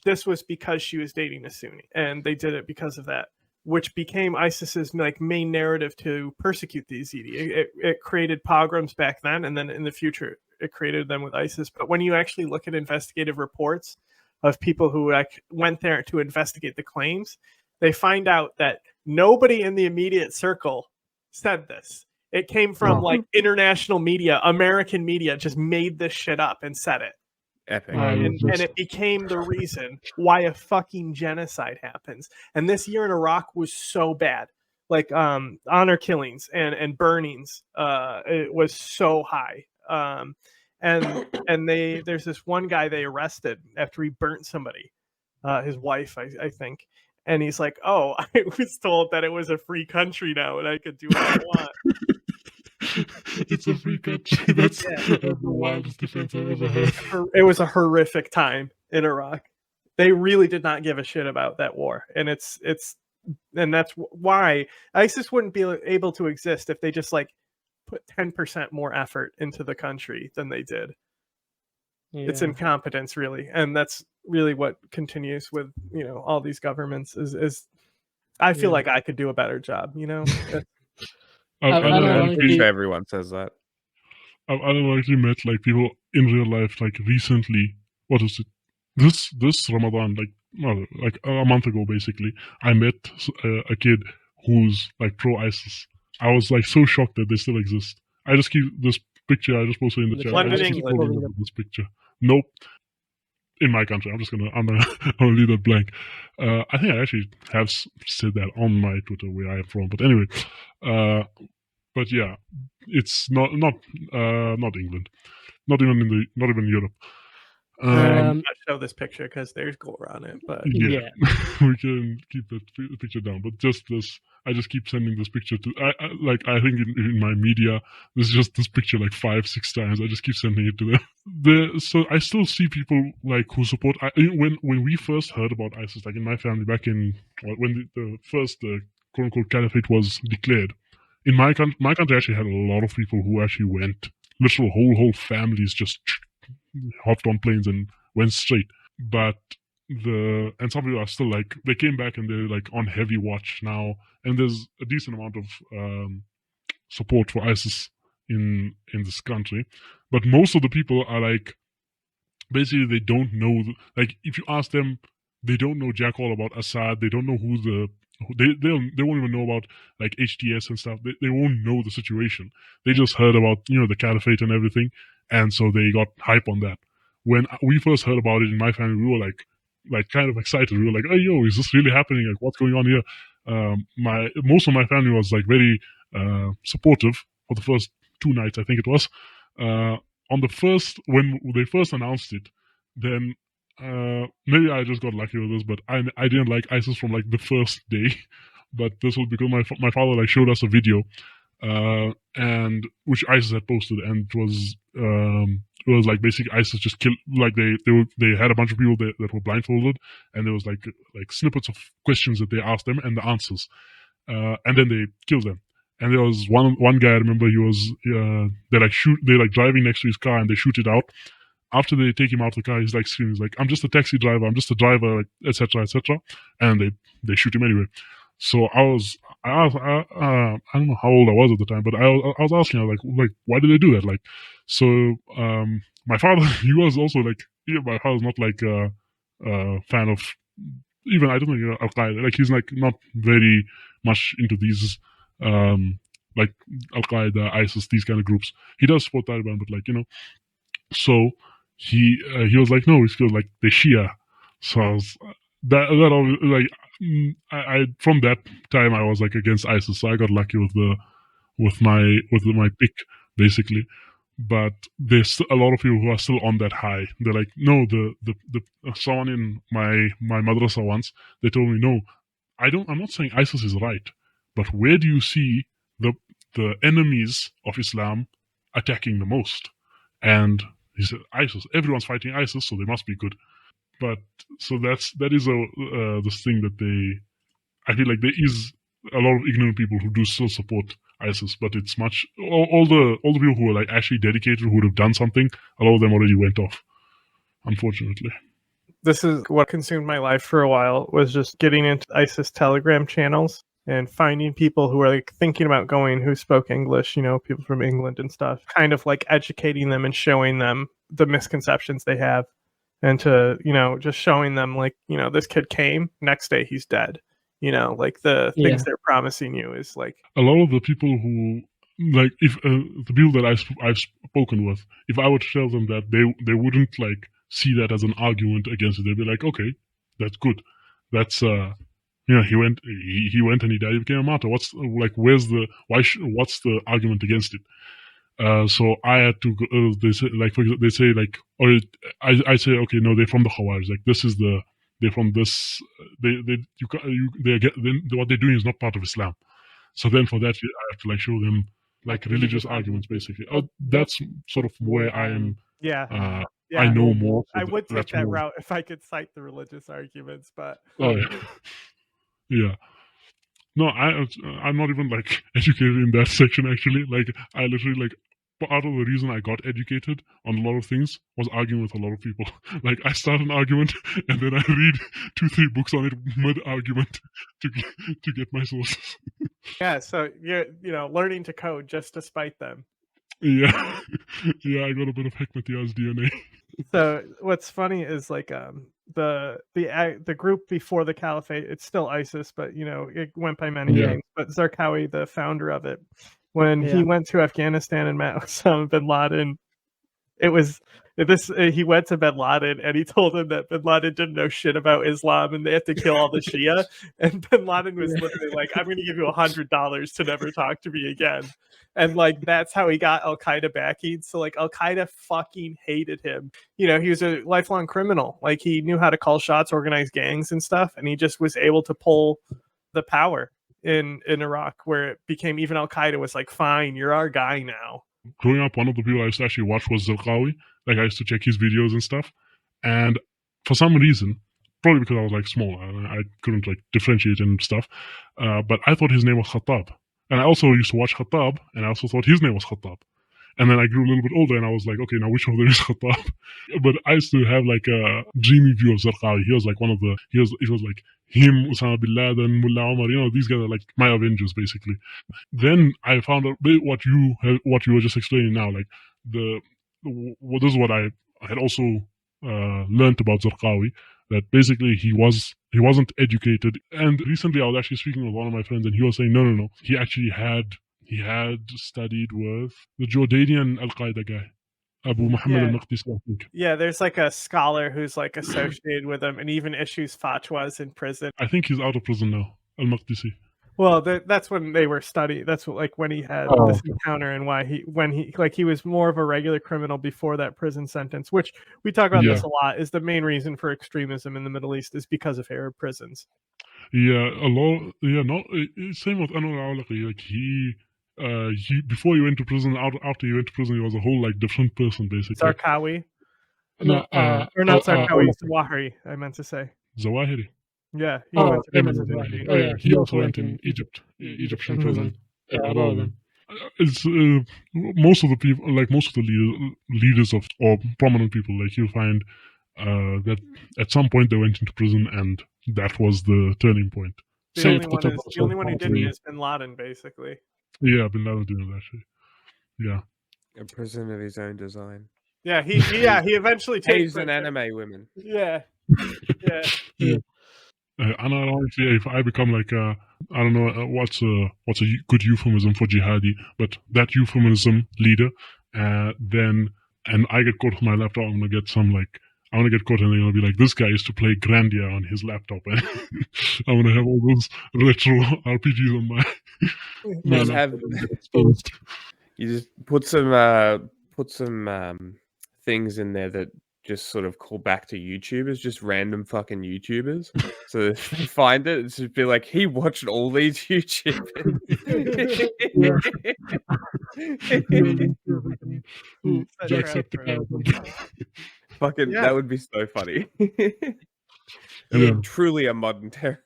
this was because she was dating a Sunni, and they did it because of that, which became ISIS's like main narrative to persecute the Yazidi. It created pogroms back then, and then in the future it created them with ISIS. But when you actually look at investigative reports of people who like went there to investigate the claims, they find out that nobody in the immediate circle said this. It came from like international media, American media just made this shit up and said it. Epic. And it became the reason why a fucking genocide happens. And this year in Iraq was so bad. Like honor killings and burnings, it was so high. And there's this one guy they arrested after he burnt somebody, his wife, I think. And he's like, oh, I was told that it was a free country now and I could do what I want. It's a free country. That's the wildest defense I've ever heard. It was a horrific time in Iraq. They really did not give a shit about that war. And and that's why ISIS wouldn't be able to exist if they just like put 10% more effort into the country than they did. It's incompetence, really, and that's really what continues with all these governments. Is I feel like I could do a better job. Everyone says that. I've actually met like people in real life, like recently. What is it? This Ramadan, like a month ago, basically, I met a kid who's like pro ISIS. I was like so shocked that they still exist. I just keep this picture. I just posted in the chat. I just keep scrolling over this picture. Nope. In my country, I'm gonna leave that blank. I think I actually have said that on my Twitter where I am from. But anyway, but yeah, it's not England, not even Europe. I'm not show this picture because there's gore on it, but yeah. We can keep that picture down. But just this, I just keep sending this picture to. I think in my media, there's just this picture like 5-6 times. I just keep sending it to them. So I still see people like who support. When we first heard about ISIS, like in my family back in when the first quote unquote caliphate was declared. In my country actually had a lot of people who actually went. Literal whole families just hopped on planes and went straight. But and some people are still like, they came back and they're like on heavy watch now, and there's a decent amount of support for ISIS in this country. But most of the people are like, basically they don't know, like if you ask them, they don't know jack all about Assad. They don't know they won't even know about like HTS and stuff. They won't know the situation. They just heard about the caliphate and everything, and so they got hype on that. When we first heard about it in my family, we were like kind of excited. We were like, "Oh, yo, is this really happening? Like, what's going on here?" Most of my family was like very supportive for the first 2 nights, I think it was. On the first, when they first announced it, then maybe I just got lucky with this, but I didn't like ISIS from like the first day. But this was because my father like showed us a video, and which ISIS had posted, and it was like basically ISIS just killed, like they had a bunch of people that were blindfolded, and there was like snippets of questions that they asked them and the answers, and then they killed them. And there was one guy, I remember, he was they're like driving next to his car and they shoot it out. After they take him out of the car, he's like screaming, he's like, "I'm just a taxi driver, I'm just a driver," like, etc., etc. And they shoot him anyway. So I don't know how old I was at the time, but I was asking, I was like, why did they do that? Like, so my father, he was also like, my father's not like a fan of, even I don't think al-qeada. Like, he's like not very much into these like al-qeada, ISIS, these kind of groups. He does support Taliban, but like so he was like, no, he's like the Shia. So I was, I from that time I was like against ISIS. So I got lucky with my pick basically. But there's a lot of people who are still on that high. They're like, no, the someone in my madrasa once, they told me, no, I'm not saying ISIS is right, but where do you see the enemies of Islam attacking the most? And he said, ISIS. Everyone's fighting ISIS, so they must be good. But so that is this thing that I feel like there is a lot of ignorant people who do still support ISIS, but it's much all the people who are like actually dedicated, who would have done something, a lot of them already went off, unfortunately. This is what consumed my life for a while, was just getting into ISIS Telegram channels and finding people who are like thinking about going, who spoke English, people from England and stuff, kind of like educating them and showing them the misconceptions they have, and to, just showing them like, this kid came, next day he's dead, like the things they're promising you is like. A lot of the people who, like, if the people that I've spoken with, if I were to tell them that, they wouldn't like see that as an argument against it. They'd be like, okay, that's good. That's he went and he died, he became a martyr. What's the argument against it? So I had to go, they say like, or I say, okay, no, they're from the Khawarij. Like, they're from this. What they're doing is not part of Islam. So then for that, I have to like show them like religious arguments, basically. That's sort of where I am. Yeah. I know more. I would take that route if I could cite the religious arguments, but yeah. No, I'm not even like educated in that section actually. Like, I literally like part of the reason I got educated on a lot of things was arguing with a lot of people. Like, I start an argument and then I read 2-3 books on it mid-argument to get my sources. Yeah, so you're learning to code just to spite them. Yeah. Yeah, I got a bit of Hikmat Yaz's DNA. So what's funny is like the group before the caliphate, it's still ISIS, but it went by many names. But Zarqawi, the founder of it, when he went to Afghanistan and met Osama bin Laden, he went to bin Laden and he told him that bin Laden didn't know shit about Islam and they had to kill all the Shia. And bin Laden was literally like, I'm going to give you $100 to never talk to me again. And like, that's how he got al-Qaeda backing. So like, al-Qaeda fucking hated him. He was a lifelong criminal. Like, he knew how to call shots, organize gangs and stuff. And he just was able to pull the power in Iraq, where it became, even al-Qaeda was like, fine, you're our guy now. Growing up, one of the people I used to actually watch was Zarqawi. Like, I used to check his videos and stuff. And for some reason, probably because I was like small, I couldn't like differentiate and stuff. But I thought his name was Khattab. And I also used to watch Khattab, and I also thought his name was Khattab. And then I grew a little bit older, and I was like, okay, now which of them is Khattab? But I used to have like a dreamy view of Zarqawi. He was like it was like him, Osama bin Laden, Mullah Omar, these guys are like my Avengers, basically. Then I found out what you were just explaining now, like this is what I had also learned about Zarqawi, that basically he wasn't educated. And recently I was actually speaking with one of my friends, and he was saying no, he actually had studied with the Jordanian al-qeada guy, Abu Muhammad al-Maqdisi, I think. Yeah, there's like a scholar who's like associated with him and even issues fatwas in prison. I think he's out of prison now, al-Maqdisi. Well, that's when they were studying. That's what, like, when he had this encounter, and when he was more of a regular criminal before that prison sentence, which we talk about this a lot, is the main reason for extremism in the Middle East is because of Arab prisons. Yeah, a lot. Yeah, no, same with Anwar al-Awlaqi. Like, he before he went to prison, after he went to prison, he was a whole like different person, basically. Zarqawi? No, or not Zarqawi, Zawahiri, I meant to say. Zawahiri. Yeah. He also went in Egyptian prison. It's most of the people, like most of the leaders of or prominent people, like you'll find that at some point they went into prison, and that was the turning point. The only one who didn't is bin Laden, basically. Yeah, bin Laden didn't actually. Yeah. A prison of his own design. Yeah, he eventually takes an anime women. Yeah. And honestly, if I become like I don't know what's a good euphemism for jihadi, but that euphemism leader, then I get caught with my laptop, I'm gonna get caught, and they're gonna be like, this guy used to play Grandia on his laptop, and I'm gonna have all those retro RPGs on my. You just put some things in there that just sort of call back to YouTubers, just random fucking YouTubers. So if they find it, it's just be like, he watched all these YouTubers. Fucking, that would be so funny. Truly a modern terrorist.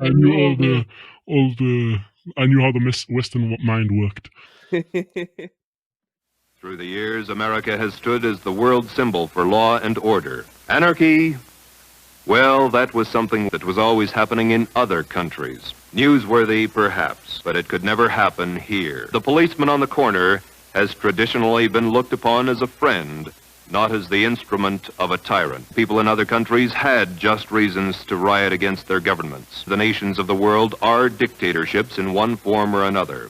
I knew I knew how the Western mind worked. Through the years, America has stood as the world symbol for law and order. Anarchy, well, that was something that was always happening in other countries. Newsworthy, perhaps, but it could never happen here. The policeman on the corner has traditionally been looked upon as a friend, not as the instrument of a tyrant. People in other countries had just reasons to riot against their governments. The nations of the world are dictatorships in one form or another.